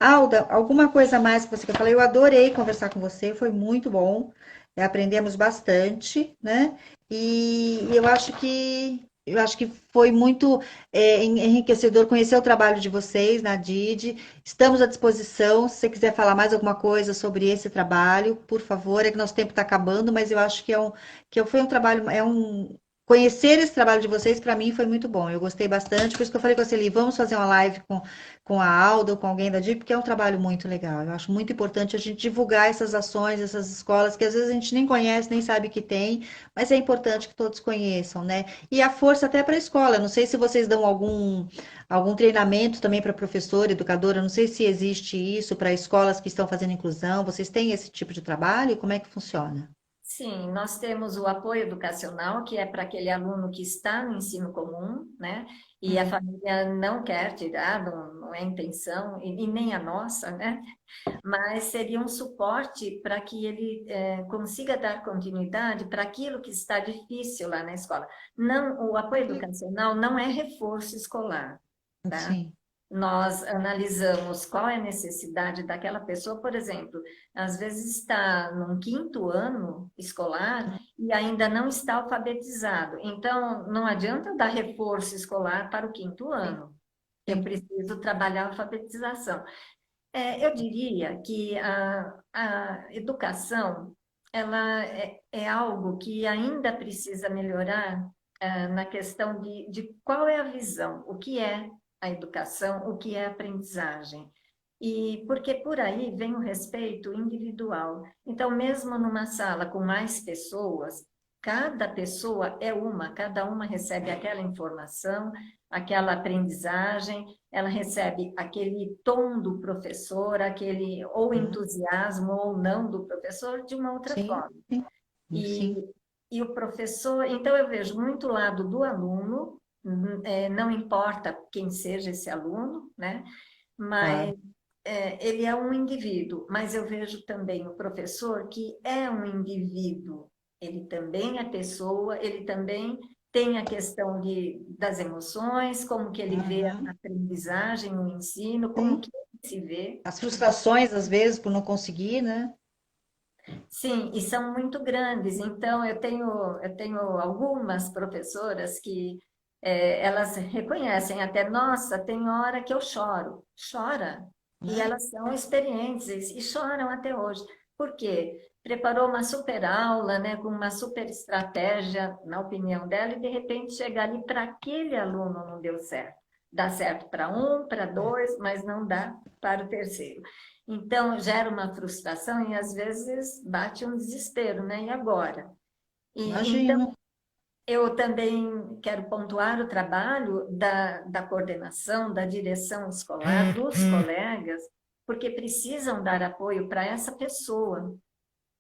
Alda, alguma coisa mais que você quer falar? Eu adorei conversar com você, foi muito bom. Aprendemos bastante, né? E eu acho que foi muito enriquecedor conhecer o trabalho de vocês na Didi. Estamos à disposição. Se você quiser falar mais alguma coisa sobre esse trabalho, por favor. É que nosso tempo está acabando, mas eu acho que foi um trabalho, conhecer esse trabalho de vocês para mim foi muito bom. Eu gostei bastante, por isso que eu falei com a Celi, vamos fazer uma live com a Alda ou com alguém da DIP, porque é um trabalho muito legal. Eu acho muito importante a gente divulgar essas ações, essas escolas, que às vezes a gente nem conhece, nem sabe que tem, mas é importante que todos conheçam, né? E a força até para a escola. Não sei se vocês dão algum treinamento também para professor, educadora, não sei se existe isso para escolas que estão fazendo inclusão. Vocês têm esse tipo de trabalho? Como é que funciona?
sim, nós temos o apoio educacional, que é para aquele aluno que está no ensino comum, né? E a
Hum,
família não quer tirar, não é intenção, e nem a nossa, né? Mas seria um suporte para que ele consiga dar continuidade para aquilo que está difícil lá na escola. Não, o apoio educacional não é reforço escolar, tá?
sim.
Nós analisamos qual é a necessidade daquela pessoa, por exemplo, às vezes está num quinto ano escolar e ainda não está alfabetizado. Então, não adianta eu dar reforço escolar para o quinto
Sim,
ano. Eu
sim.
preciso trabalhar a alfabetização. Eu diria que a educação ela é algo que ainda precisa melhorar na questão de qual é a visão, o que é a educação, o que é a aprendizagem. E porque por aí vem o respeito individual. Então, mesmo numa sala com mais pessoas, cada pessoa é uma, cada uma recebe aquela informação, aquela aprendizagem, ela recebe aquele tom do professor, aquele ou
Hum,
entusiasmo ou não do professor de uma outra
sim,
forma.
sim,
E,
sim.
e o professor, então eu vejo muito lado do aluno, não importa quem seja esse aluno, né?
Claro.
Mas ele é um indivíduo, mas eu vejo também o professor que é um indivíduo. Ele também é pessoa, ele também tem a questão das emoções, como que ele vê a
Uhum,
aprendizagem, o ensino, como
sim.
que ele se vê.
As frustrações, às vezes, por não conseguir, né?
Sim, e são muito grandes. Então, eu tenho algumas professoras que elas reconhecem até, nossa, tem hora que eu choro. Chora. E
Né?
elas são experientes e choram até hoje. Por quê? Preparou uma super aula, né, com uma super estratégia, na opinião dela, e de repente chega ali para aquele aluno não deu certo. Dá certo para um, para dois, mas não dá para o terceiro. Então, gera uma frustração e às vezes bate um desespero, né? E agora? Então,
Imagino.
eu também quero pontuar o trabalho da coordenação, da direção escolar, dos colegas, porque precisam dar apoio para essa pessoa,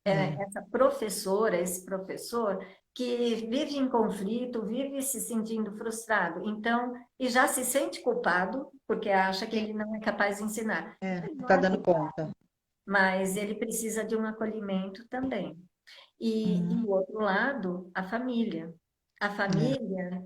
É.
essa professora, esse professor que vive em conflito, vive se sentindo frustrado, então, e já se sente culpado, porque acha que
Sim,
ele não é capaz de ensinar. Ele
não
não
tá
é
dando
culpado,
conta.
mas ele precisa de um acolhimento também. E
Uhum,
o outro lado, a família. A
é.
família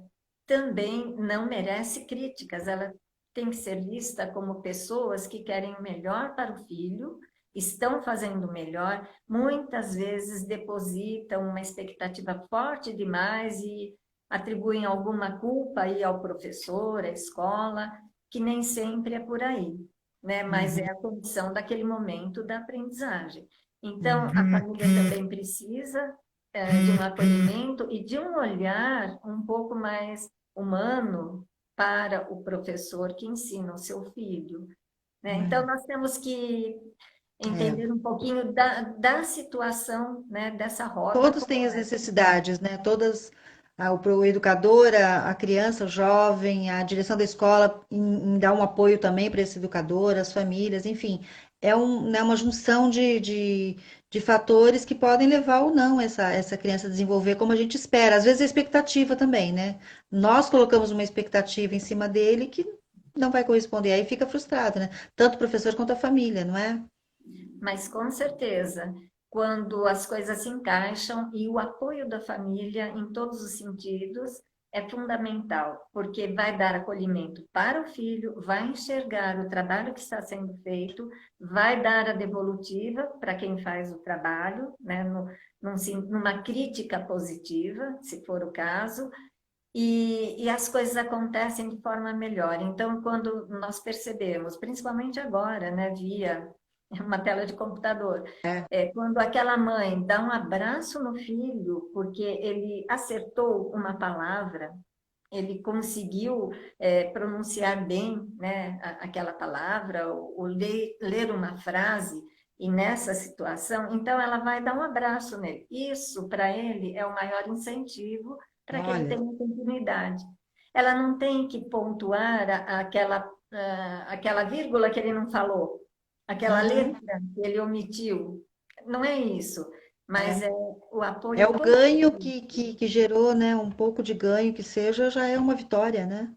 também não merece críticas, ela tem que ser vista como pessoas que querem o melhor para o filho, estão fazendo o melhor, muitas vezes depositam uma expectativa forte demais e atribuem alguma culpa aí ao professor, à escola, que nem sempre é por aí, né? Mas é
Uhum,
a condição daquele momento da aprendizagem. Então,
uhum.
a família também precisa de um acolhimento e de um olhar um pouco mais humano para o professor que ensina o seu filho, né? Então,
É.
nós temos que entender um pouquinho da situação, né, dessa roda.
Todos têm as necessidades, né? Todas, o educador, a criança, o jovem, a direção da escola em dar um apoio também para esse educador, as famílias, enfim, né, uma junção de fatores que podem levar ou não essa criança a desenvolver como a gente espera. Às vezes a expectativa também, né? Nós colocamos uma expectativa em cima dele que não vai corresponder, aí fica frustrado, né? Tanto o professor quanto a família, não é?
Mas com certeza, quando as coisas se encaixam e o apoio da família em todos os sentidos é fundamental, porque vai dar acolhimento para o filho, vai enxergar o trabalho que está sendo feito, vai dar a devolutiva para quem faz o trabalho, né, numa crítica positiva, se for o caso, e as coisas acontecem de forma melhor. Então, quando nós percebemos, principalmente agora, né, via uma tela de computador, quando aquela mãe dá um abraço no filho, porque ele acertou uma palavra, ele conseguiu pronunciar bem, né, aquela palavra, ou ler uma frase, e nessa situação, então ela vai dar um abraço nele. Isso, para ele, é o maior incentivo para que ele
Olha,
tenha continuidade. Ela não tem que pontuar aquela vírgula que ele não falou, aquela
uhum.
letra que ele omitiu. Não é isso, mas é o
É
apoio
o ganho
positivo.
que gerou, né? Um pouco de ganho que seja, já é uma vitória, né?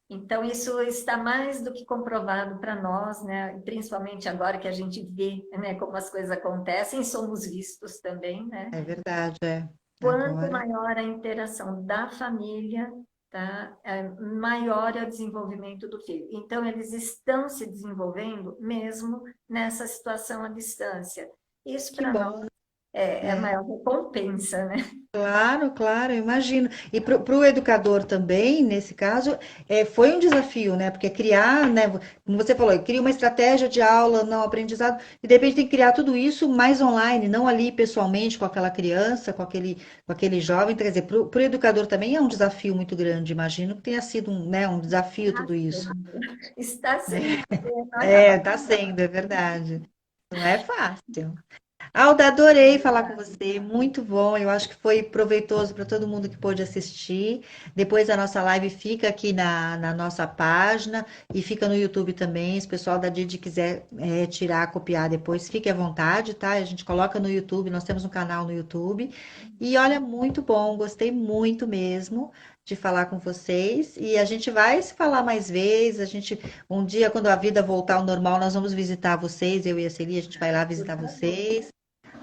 Então, isso está mais do que comprovado para nós, né? Principalmente agora que a gente vê, né, como as coisas acontecem, somos vistos também, né?
É verdade, é.
Quanto
Agora,
maior a interação da família, tá? Maior é o desenvolvimento do filho. Então, eles estão se desenvolvendo mesmo nessa situação à distância. Isso,
que
para nós,
bom.
é a maior recompensa, né?
Claro, claro, eu imagino. E para o educador também, nesse caso, foi um desafio, né? Porque criar, né? Como você falou, cria uma estratégia de aula, não aprendizado, e de repente tem que criar tudo isso mais online, não ali pessoalmente com aquela criança, com aquele jovem. Então, quer dizer, para o educador também é um desafio muito grande. Imagino que tenha sido um, né, um desafio tudo isso.
Está sendo, porque não
É,
acaba.
tá sendo, é verdade. Não é fácil. Alda, adorei falar com você, muito bom. Eu acho que foi proveitoso para todo mundo que pôde assistir. Depois a nossa live fica aqui na nossa página e fica no YouTube também. Se o pessoal da Didi quiser tirar, copiar depois, fique à vontade, tá? A gente coloca no YouTube, nós temos um canal no YouTube. E olha, muito bom, gostei muito mesmo de falar com vocês. E a gente vai se falar mais vezes. Um dia, quando a vida voltar ao normal, nós vamos visitar vocês, eu e a Celi, a gente vai lá
Por
visitar
favor.
vocês,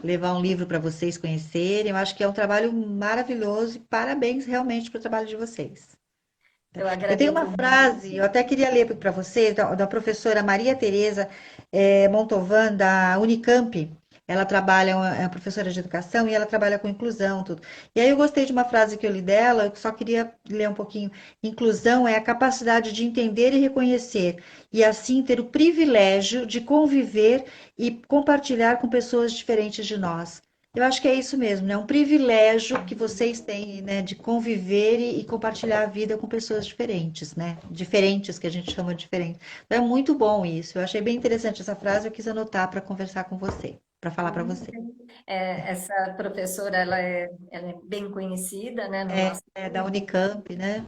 levar um livro para vocês conhecerem. Eu acho que é um trabalho maravilhoso e parabéns realmente para o trabalho de vocês.
Eu
Eu tenho
agradeço
uma
muito.
frase, eu até queria ler para vocês, da professora Maria Tereza Montovan, da Unicamp. Ela trabalha, é uma professora de educação e ela trabalha com inclusão, tudo. E aí eu gostei de uma frase que eu li dela, eu só queria ler um pouquinho. Inclusão é a capacidade de entender e reconhecer, e assim ter o privilégio de conviver e compartilhar com pessoas diferentes de nós. Eu acho que é isso mesmo, né? Um privilégio que vocês têm, né, de conviver e compartilhar a vida com pessoas diferentes, né? Diferentes, que a gente chama de diferentes. Então, é muito bom isso. Eu achei bem interessante essa frase, eu quis anotar para conversar com você, para falar para
Muito
você.
bem. Essa professora, ela é bem conhecida, né, no nosso
É da
meio,
Unicamp, né?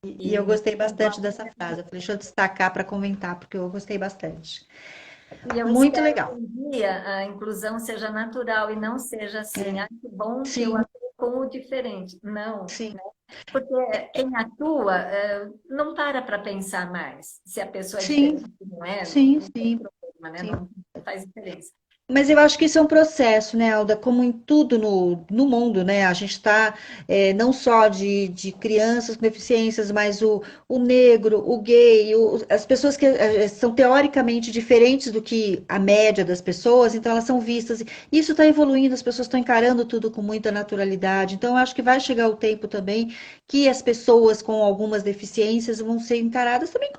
E eu
e,
gostei bastante dessa frase. Eu falei, deixa eu destacar para comentar, porque eu gostei bastante.
e eu
Muito
espero que
legal.
um dia a inclusão seja natural e não seja assim,
É,
ah, que bom que eu
sim,
atuo com o diferente. Não,
sim,
porque quem atua não para pensar mais se a pessoa é
sim,
diferente, não é,
sim,
não tem
sim,
problema, né?
sim.
Não faz diferença.
Mas eu acho que isso é um processo, né, Alda? Como em tudo no mundo, né? A gente está não só de crianças com deficiências, mas o negro, o gay, as pessoas que são teoricamente diferentes do que a média das pessoas, então elas são vistas. Isso está evoluindo, as pessoas estão encarando tudo com muita naturalidade. Então, eu acho que vai chegar o tempo também que as pessoas com algumas deficiências vão ser encaradas também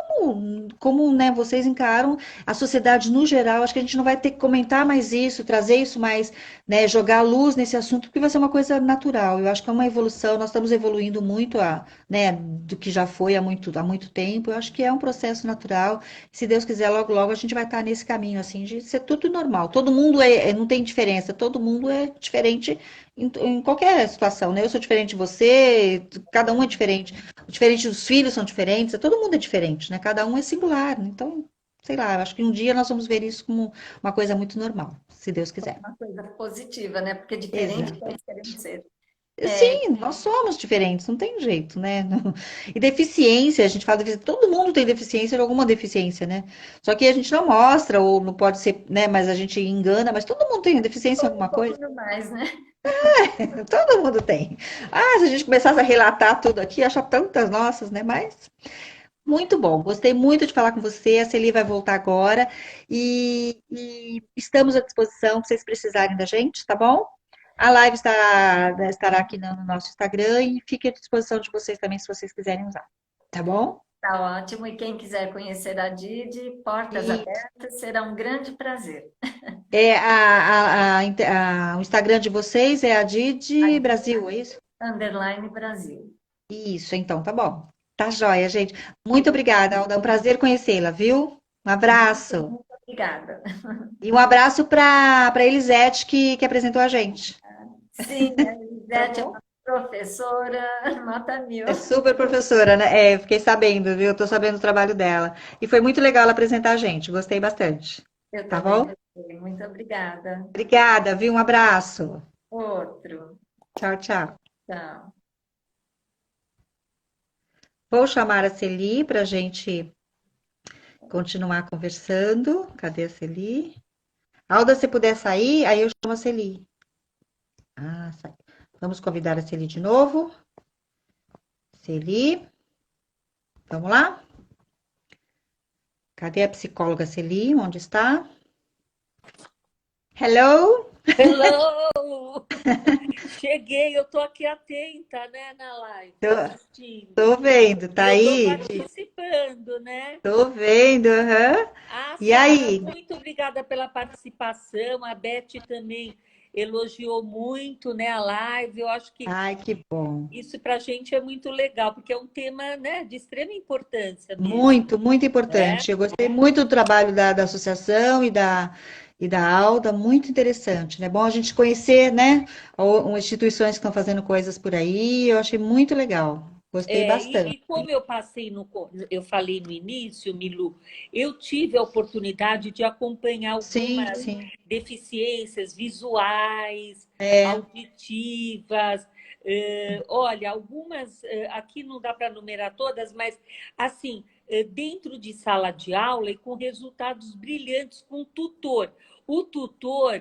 como né, vocês encaram a sociedade no geral. Acho que a gente não vai ter que comentar mais mais isso, trazer isso mais, né, jogar luz nesse assunto, porque vai ser uma coisa natural. Eu acho que é uma evolução, nós estamos evoluindo muito, né, do que já foi há muito tempo. Eu acho que é um processo natural. Se Deus quiser, logo, logo a gente vai estar nesse caminho, assim, de ser tudo normal. Todo mundo não tem diferença, todo mundo é diferente em qualquer situação, né? Eu sou diferente de você, cada um é diferente. Diferente dos filhos são diferentes, todo mundo é diferente, né? Cada um é singular. Então, sei lá, eu acho que um dia nós vamos ver isso como uma coisa muito normal, se Deus quiser.
Uma coisa positiva, né? Porque diferente
Exato.
todos queremos ser.
Sim, nós somos diferentes, não tem jeito, né? E deficiência, a gente fala, todo mundo tem deficiência, alguma deficiência, né? Só que a gente não mostra, ou não pode ser, né? Mas a gente engana, mas todo mundo tem deficiência em
Um
alguma coisa.
pouquinho mais, né?
Todo mundo tem. Ah, se a gente começasse a relatar tudo aqui, achar tantas nossas, né? Mas muito bom, gostei muito de falar com você. A Celi vai voltar agora e estamos à disposição se vocês precisarem da gente, tá bom? A live estará aqui no nosso Instagram e fique à disposição de vocês também se vocês quiserem usar, tá bom?
Tá ótimo. E quem quiser conhecer a Didi, portas
E
abertas, será um grande prazer.
o Instagram de vocês é a Didi Brasil, é isso?
Underline Brasil.
Isso, então, tá bom. Tá joia, gente. Muito obrigada, Alda. É um prazer conhecê-la, viu? Um abraço.
Muito obrigada.
E um abraço para Elisete, que apresentou a gente.
Sim, a
Tá
Elisete é
bom?
uma professora nota mil.
É super professora, né? É, fiquei sabendo, viu? Tô sabendo do trabalho dela. E foi muito legal ela apresentar a gente. Gostei bastante.
Eu
Tá
também
bom?
gostei. Muito obrigada.
Obrigada, viu? Um abraço.
Outro.
Tchau, tchau.
Tchau.
Vou chamar a Celi para a gente continuar conversando. Cadê a Celi? Alda, se puder sair, aí eu chamo a Celi. Ah, sai. Vamos convidar a Celi de novo. Celi, vamos lá? Cadê a psicóloga Celi? Onde está? Hello?
Hello! Cheguei, eu estou aqui atenta, né, na live,
Tô,
assistindo.
tô vendo, tá
E eu estou
aí?
participando, né?
Tô vendo, aham.
Ah,
E
Sara,
aí?
muito obrigada pela participação. A Beth também elogiou muito, né, a live. Eu acho que
Ai, que bom.
isso para a gente é muito legal, porque é um tema, né, de extrema importância mesmo,
Muito, muito
né?
importante. Eu gostei muito do trabalho da associação e da Alda, muito interessante, né? Bom a gente conhecer, né, instituições que estão fazendo coisas por aí, eu achei muito legal. Gostei
É,
bastante.
e como eu passei eu falei no início, Milu, eu tive a oportunidade de acompanhar
Sim,
algumas
sim.
deficiências visuais,
É.
auditivas. Olha, algumas aqui não dá para numerar todas, mas assim, dentro de sala de aula e com resultados brilhantes com tutor. O tutor,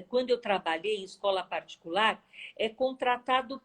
quando eu trabalhei em escola particular, é contratado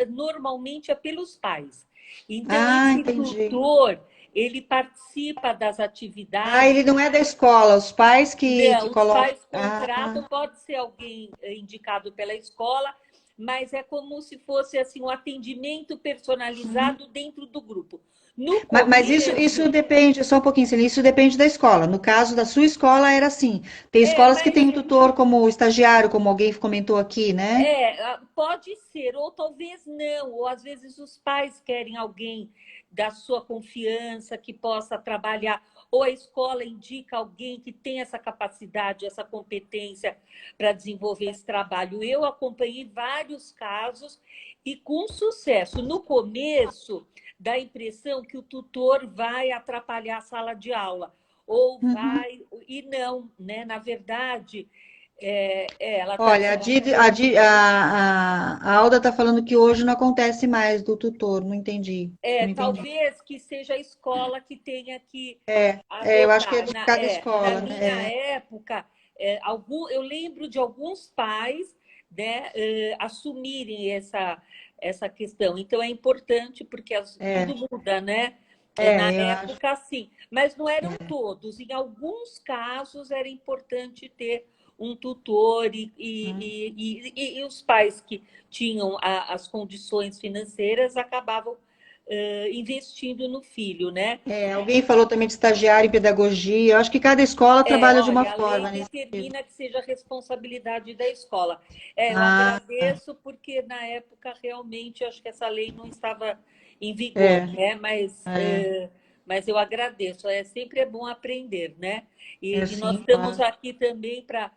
normalmente é pelos pais. Então,
Ah,
esse
entendi.
tutor, ele participa das
Ah,
atividades.
ele não é da escola, os pais que
Não, os
colocam.
pais contratam,
Ah,
pode ser alguém indicado pela escola, mas é como se fosse assim um atendimento personalizado dentro do grupo. No
mas isso
começo,
depende, só um pouquinho, Celine, isso depende da escola. No caso da sua escola era assim. Tem escolas que
mas
têm um tutor como estagiário, como alguém comentou aqui, né?
pode ser, ou talvez não, ou às vezes os pais querem alguém da sua confiança que possa trabalhar, ou a escola indica alguém que tem essa capacidade, essa competência para desenvolver esse trabalho. Eu acompanhei vários casos e com sucesso. No começo, dá a impressão que o tutor vai atrapalhar a sala de aula, ou
Uhum.
vai, e não, né? Na verdade, ela está
Olha,
dizendo.
a Alda está falando que hoje não acontece mais do tutor, não entendi. Não entendi.
Talvez que seja a escola que tenha que
Eu acho que é
adotar.
de cada
Na
escola,
minha
né?
época, eu lembro de alguns pais, né, assumirem essa questão. Então, é importante, porque
É,
tudo muda, né? Na
eu acho.
época, sim, mas não eram todos. Em alguns casos, era importante ter um tutor e os pais que tinham as condições financeiras acabavam investindo no filho, né?
Alguém falou também de estagiário em pedagogia. Eu acho que cada escola trabalha de uma
Olha, a lei
forma nesse sentido.
determina que seja responsabilidade da escola. Eu
Ah,
agradeço porque na época realmente acho que essa lei não estava em vigor,
é,
né?
é,
Mas eu agradeço. Sempre é bom aprender, né? E nós
sim,
estamos
claro.
aqui também para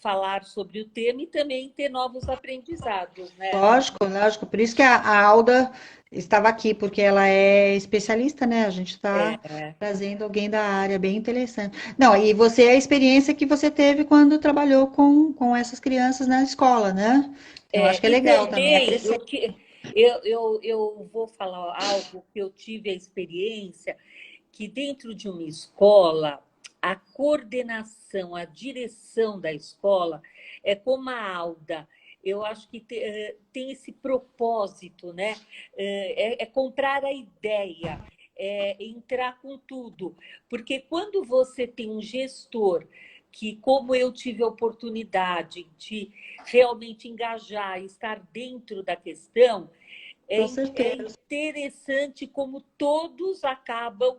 falar sobre o tema e também ter novos aprendizados, né?
Lógico, lógico. Por isso que a Alda estava aqui, porque ela é especialista, né? A gente está
É,
trazendo alguém da área, bem interessante. Não, e você, é a experiência que você teve quando trabalhou com essas crianças na escola, né? Então, acho que é
E
legal também, é
também
crescer.
eu vou falar algo que eu tive a experiência, que dentro de uma escola, a coordenação, a direção da escola é como a Alda. Eu acho que tem esse propósito, né? É comprar a ideia, é entrar com tudo. Porque quando você tem um gestor que, como eu tive a oportunidade de realmente engajar, estar dentro da questão,
Com
é
certeza.
interessante como todos acabam,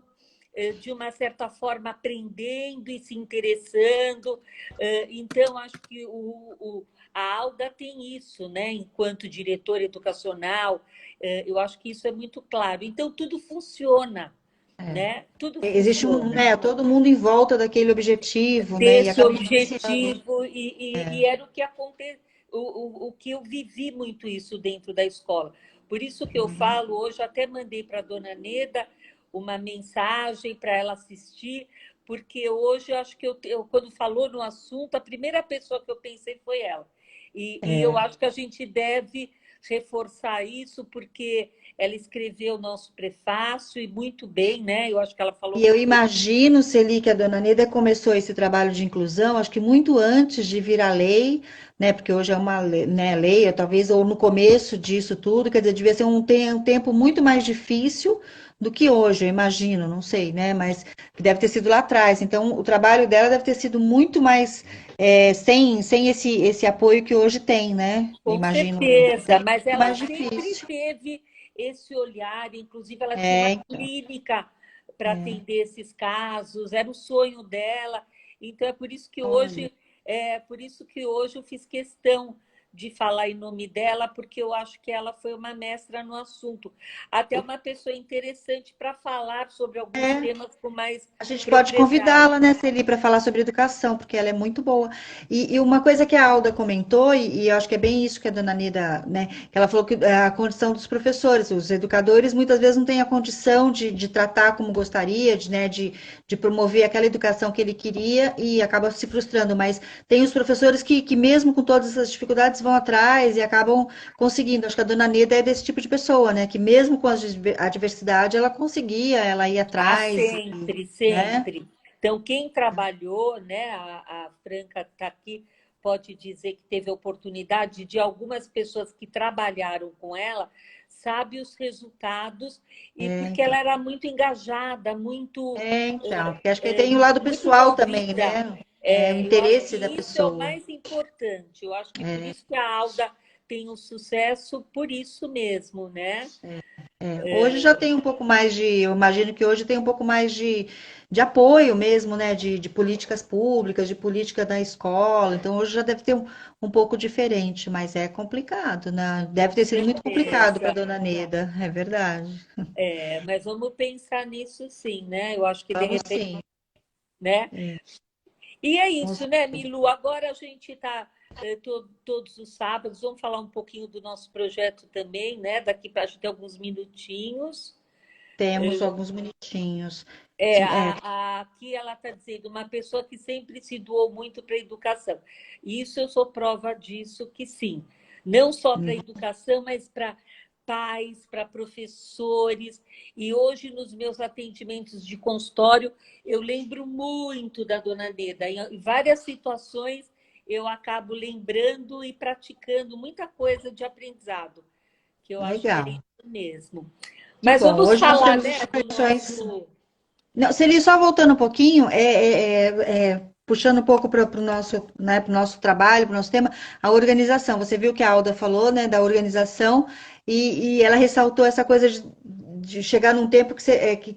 de uma certa forma, aprendendo e se interessando. Então, acho que a Alda tem isso, né? Enquanto diretora educacional, eu acho que isso é muito claro. Então, tudo funciona, né? Tudo
Existe um,
funciona
né, todo mundo em volta daquele objetivo, né? E
desse
acaba influenciando.
objetivo, e era o que aconteceu, o que eu vivi muito isso dentro da escola. Por isso que eu falo hoje, até mandei para a dona Neda uma mensagem para ela assistir, porque hoje eu acho que quando falou no assunto, a primeira pessoa que eu pensei foi ela. E eu acho que a gente deve reforçar isso, porque ela escreveu o nosso prefácio e muito bem, né? Eu acho que ela falou
E eu
muito.
imagino, Celi, que a dona Neda começou esse trabalho de inclusão, acho que muito antes de virar lei, né? Porque hoje é uma lei, né, lei, ou talvez, ou no começo disso tudo, quer dizer, devia ser um tempo muito mais difícil do que hoje, eu imagino, não sei, né? Mas que deve ter sido lá atrás. Então, o trabalho dela deve ter sido muito mais sem esse apoio que hoje tem, né?
Com
Imagino eu.
certeza,
Deve
mas
ser
ela
mais
sempre
difícil.
teve esse olhar, inclusive ela tinha uma
É, então.
clínica para atender esses casos, era o sonho dela. Então
Olha.
é por isso que hoje eu fiz questão de falar em nome dela, porque eu acho que ela foi uma mestra no assunto, até uma pessoa interessante para falar sobre alguns
É.
temas com mais
A gente pode
propriedade.
convidá-la, né, Celi, para falar sobre educação, porque ela é muito boa. E uma coisa que a Alda comentou, e eu acho que é bem isso que a dona Nida, né, que ela falou que a condição dos professores, os educadores, muitas vezes não têm a condição de tratar como gostaria, de promover aquela educação que ele queria e acaba se frustrando. Mas tem os professores que mesmo com todas essas dificuldades, vão atrás e acabam conseguindo. Acho que a dona Nida é desse tipo de pessoa, né, que mesmo com a adversidade, ela conseguia, ela ia
Ah,
atrás,
sempre,
né?
sempre. Então, quem trabalhou, né, a Franca está aqui, pode dizer que teve a oportunidade de algumas pessoas que trabalharam com ela, sabe os resultados, e porque
Então,
ela era muito engajada,
então, porque acho que tem o lado
muito
pessoal também,
movida.
né? É, o
Eu acho
interesse da
que isso é o
pessoa.
mais importante. Eu acho que por isso que a Alda tem um sucesso, por isso mesmo, né?
Hoje já tem um pouco mais eu imagino que hoje tem um pouco mais de apoio mesmo, né? De políticas públicas, de política da escola. Então, hoje já deve ter um pouco diferente, mas é complicado, né? Deve ter sido muito complicado para a
Certeza.
dona Neda, é verdade.
Mas vamos pensar nisso sim, né? Eu acho que de
Vamos
repente,
sim.
né?
É,
E é
com
isso, né,
certeza.
Milu? Agora a gente está todos os sábados, vamos falar um pouquinho do nosso projeto também, né? Daqui para a gente ter alguns minutinhos.
Temos alguns minutinhos.
Aqui ela está dizendo uma pessoa que sempre se doou muito para a educação. E isso eu sou prova disso que sim. Não só para a educação, mas para pais, para professores. E hoje, nos meus atendimentos de consultório, eu lembro muito da dona Neda. Em várias situações, eu acabo lembrando e praticando muita coisa de aprendizado, que eu acho que é
Legal.
isso mesmo.
Que
Mas
bom.
vamos
Hoje nós
falar,
temos
né, do
instituições.
nosso.
Não, seria só voltando um pouquinho, puxando um pouco para o nosso, né, pro nosso trabalho, para o nosso tema, a organização. Você viu que a Alda falou, né, da organização, e ela ressaltou essa coisa de chegar num tempo que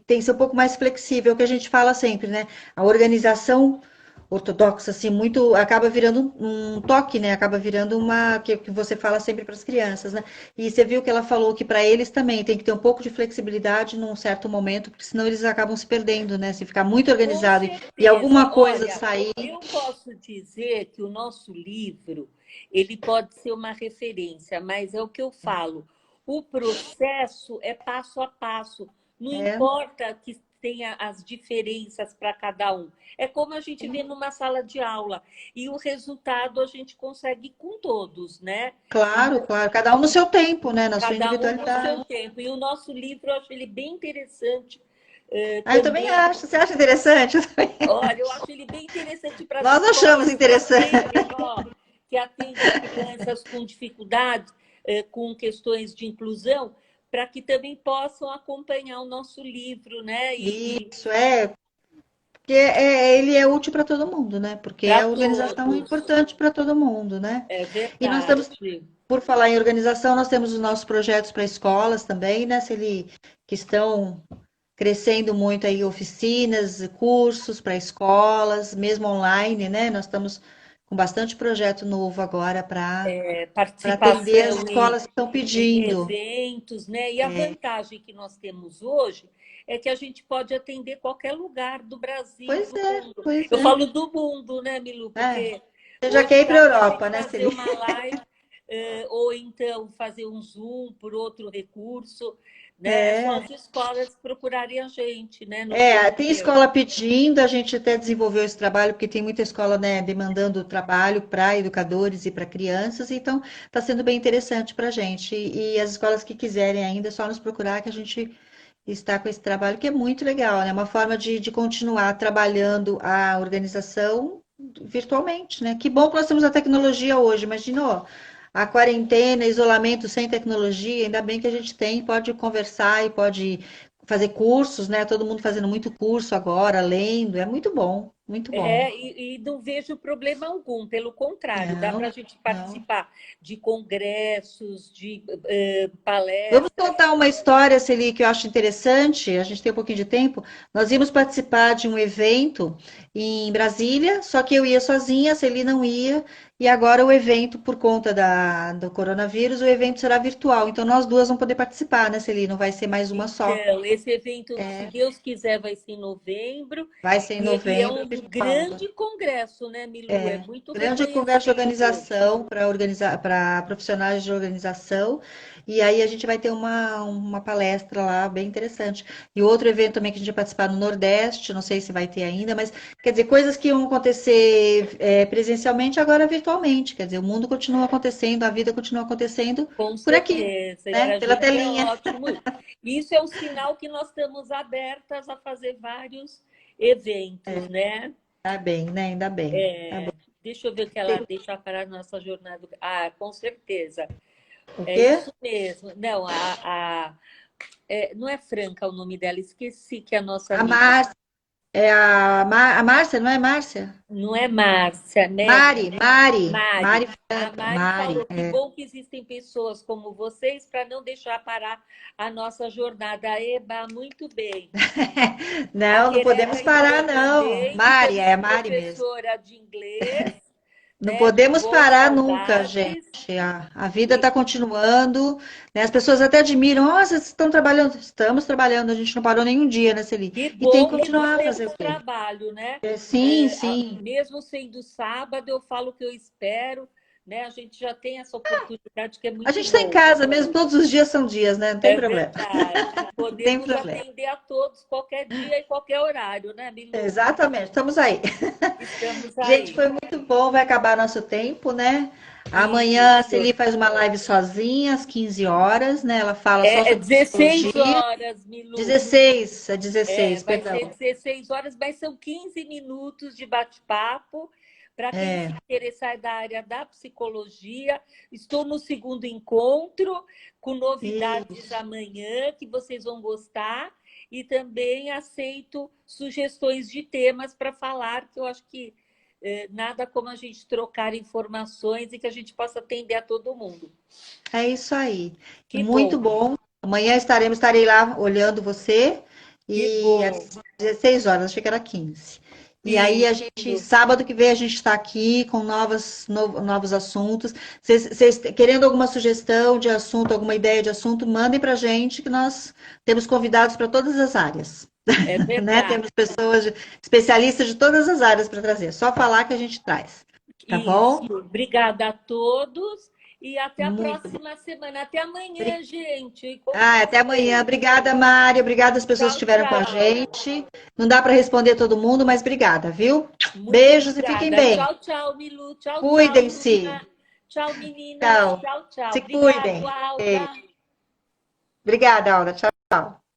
tem que ser um pouco mais flexível, que a gente fala sempre, né? A organização ortodoxa, assim, muito, acaba virando um toque, né? Acaba virando que você fala sempre para as crianças, né? E você viu que ela falou que para eles também tem que ter um pouco de flexibilidade num certo momento, porque senão eles acabam se perdendo, né? Se ficar muito
Com
organizado e
certeza.
alguma coisa
Olha,
sair.
eu posso dizer que o nosso livro, ele pode ser uma referência, mas é o que eu falo. O processo é passo a passo. Não
É,
importa que tenha as diferenças para cada um. É como a gente vê numa sala de aula. E o resultado a gente consegue com todos, né?
claro, claro. Cada um no seu tempo, né? Na sua
Cada um no seu
individualidade.
tempo. E o nosso livro, eu acho ele bem interessante
Ah, eu também
também.
acho. Você acha interessante? Eu também
Olha, eu
acho.
acho ele bem interessante para as
Nós achamos
escolas
interessante.
que atendem crianças com dificuldade, com questões de inclusão, para que também possam acompanhar o nosso livro, né?
Isso, porque ele é útil para todo mundo, né? Porque
Para
a organização é
todos,
importante para todo mundo, né?
é
E nós temos,
verdade.
por falar em organização, nós temos os nossos projetos para escolas também, né, Celi? Que estão crescendo muito aí, oficinas, cursos para escolas, mesmo online, né? Nós estamos com bastante projeto novo agora para atender as
Participação
escolas que estão
em
pedindo.
eventos, né? E a vantagem que nós temos hoje é que a gente pode atender qualquer lugar do Brasil,
Pois
do
é,
mundo.
pois
Eu
é.
falo do mundo, né, Milu?
É.
Porque
Você já quer
hoje
ir para
dá
a
para a
Europa,
gente
né,
fazer
Celi?
uma live, ou então fazer um Zoom por outro recurso, né? É só
É.
as escolas procurarem a gente, né, no dia
É, tem
inteiro.
escola pedindo, a gente até desenvolveu esse trabalho, porque tem muita escola, né, demandando trabalho para educadores e para crianças, então está sendo bem interessante para a gente. E as escolas que quiserem ainda, é só nos procurar que a gente está com esse trabalho, que é muito legal, né? Uma forma de continuar trabalhando a organização virtualmente, né? Que bom que nós temos a tecnologia hoje, imaginou? A quarentena, isolamento sem tecnologia, ainda bem que a gente tem, pode conversar e pode fazer cursos, né? Todo mundo fazendo muito curso agora, lendo, é muito bom, muito bom.
E não vejo problema algum, pelo contrário, dá para
Não,
a gente
não.
participar de congressos, de
Vamos
palestras.
contar uma história, Celi, que eu acho interessante. A gente tem um pouquinho de tempo. Nós íamos participar de um evento em Brasília, só que eu ia sozinha, a Celi não ia. E agora o evento, por conta do coronavírus, o evento será virtual. Então nós duas vamos poder participar, né, Celi? Não vai ser mais uma só.
Então, esse evento, se Deus quiser, vai ser em novembro,
Vai ser em
e é
novembro,
um
virtual.
grande congresso, né, Milu? É muito
Grande congresso de
reconhecido.
organização para organizar para profissionais de organização. E aí a gente vai ter uma palestra lá bem interessante. E outro evento também que a gente vai participar no Nordeste, não sei se vai ter ainda, mas quer dizer, coisas que iam acontecer presencialmente, agora virtualmente. Quer dizer, o mundo continua acontecendo, a vida continua acontecendo
Com
por aqui,
certeza, e
né?
para a
Pela
gente é
telinha.
ótimo. Isso é um sinal que nós estamos abertas a fazer vários eventos, né?
Tá bem, né? Ainda bem. Tá bem.
Deixa eu ver o que ela deixa para a nossa jornada. Ah, com certeza.
O
É
quê?
isso mesmo. Não, não é Franca o nome dela, esqueci que é a nossa
A
amiga.
Márcia, a Márcia, não é Márcia?
Não é Márcia, né?
Mari
Mari. A
Franca,
Mari
Mari.
falou que bom que existem pessoas como vocês para não deixar parar a nossa jornada. Eba, muito bem. A
Não, não podemos
Quereta
parar,
entrou
não.
também, que
Mari,
também
é
é
Mari mesmo.
professora de inglês,
Não
né?
podemos
Boas
parar nunca, gente.
saudades.
A vida
E
está continuando, né? As pessoas até admiram, nossa, vocês estão trabalhando. Estamos trabalhando, a gente não parou nenhum dia, né, Celi?
que
E tem que
bom que nós
continuar a fazer o
temos
quê?
trabalho, né?
Sim, sim.
Mesmo sendo sábado, eu falo que eu espero, né? A gente já tem essa oportunidade que é
A
muito
gente está em
bom.
casa mesmo, todos os dias são dias, né? Não tem
É
problema.
verdade.
Não tem
Podemos
problema.
atender a todos qualquer dia e qualquer horário, né, Milu?
Exatamente, estamos aí.
Estamos
Gente,
aí.
foi muito bom, vai acabar nosso tempo, né? Amanhã a
Isso.
Celi faz uma live sozinha, às 15 horas, né? Ela fala só
É
sobre
16
psicologia.
horas, Milu.
16, é 16,
Vai ser
perdão.
16 horas, mas são 15 minutos de bate-papo. Para quem se interessar da área da psicologia, estou no segundo encontro, com novidades
Isso.
amanhã, que vocês vão gostar. E também aceito sugestões de temas para falar, que eu acho que nada como a gente trocar informações e que a gente possa atender a todo mundo.
É isso aí.
Que
Muito
bom,
bom. Amanhã estarei lá olhando você
que
e
bom.
às 16 horas, achei que era 15. E aí a gente,
Isso.
sábado que vem, a gente está aqui com novos assuntos. Vocês querendo alguma sugestão de assunto, alguma ideia de assunto, mandem para a gente que nós temos convidados para todas as áreas,
É
né?
verdade.
Temos pessoas, especialistas de todas as áreas para trazer. Só falar que a gente traz. Tá
Isso.
bom?
Obrigada a todos e até a
Muito
próxima semana. Até
bom.
amanhã, gente. Encontro
Ah, até amanhã.
vocês.
Obrigada, Mário. Obrigada às pessoas que
Tchau,
estiveram com a
tchau.
gente. Não dá para responder todo mundo, mas obrigada, viu?
Muito
Beijos e fiquem
obrigada.
bem.
Tchau, tchau, Milu. Tchau, tchau,
Cuidem-se.
Luna. Tchau, meninas.
Tchau.
Tchau, tchau.
Se
Obrigado,
cuidem.
Alda.
Obrigada, Alda. Tchau.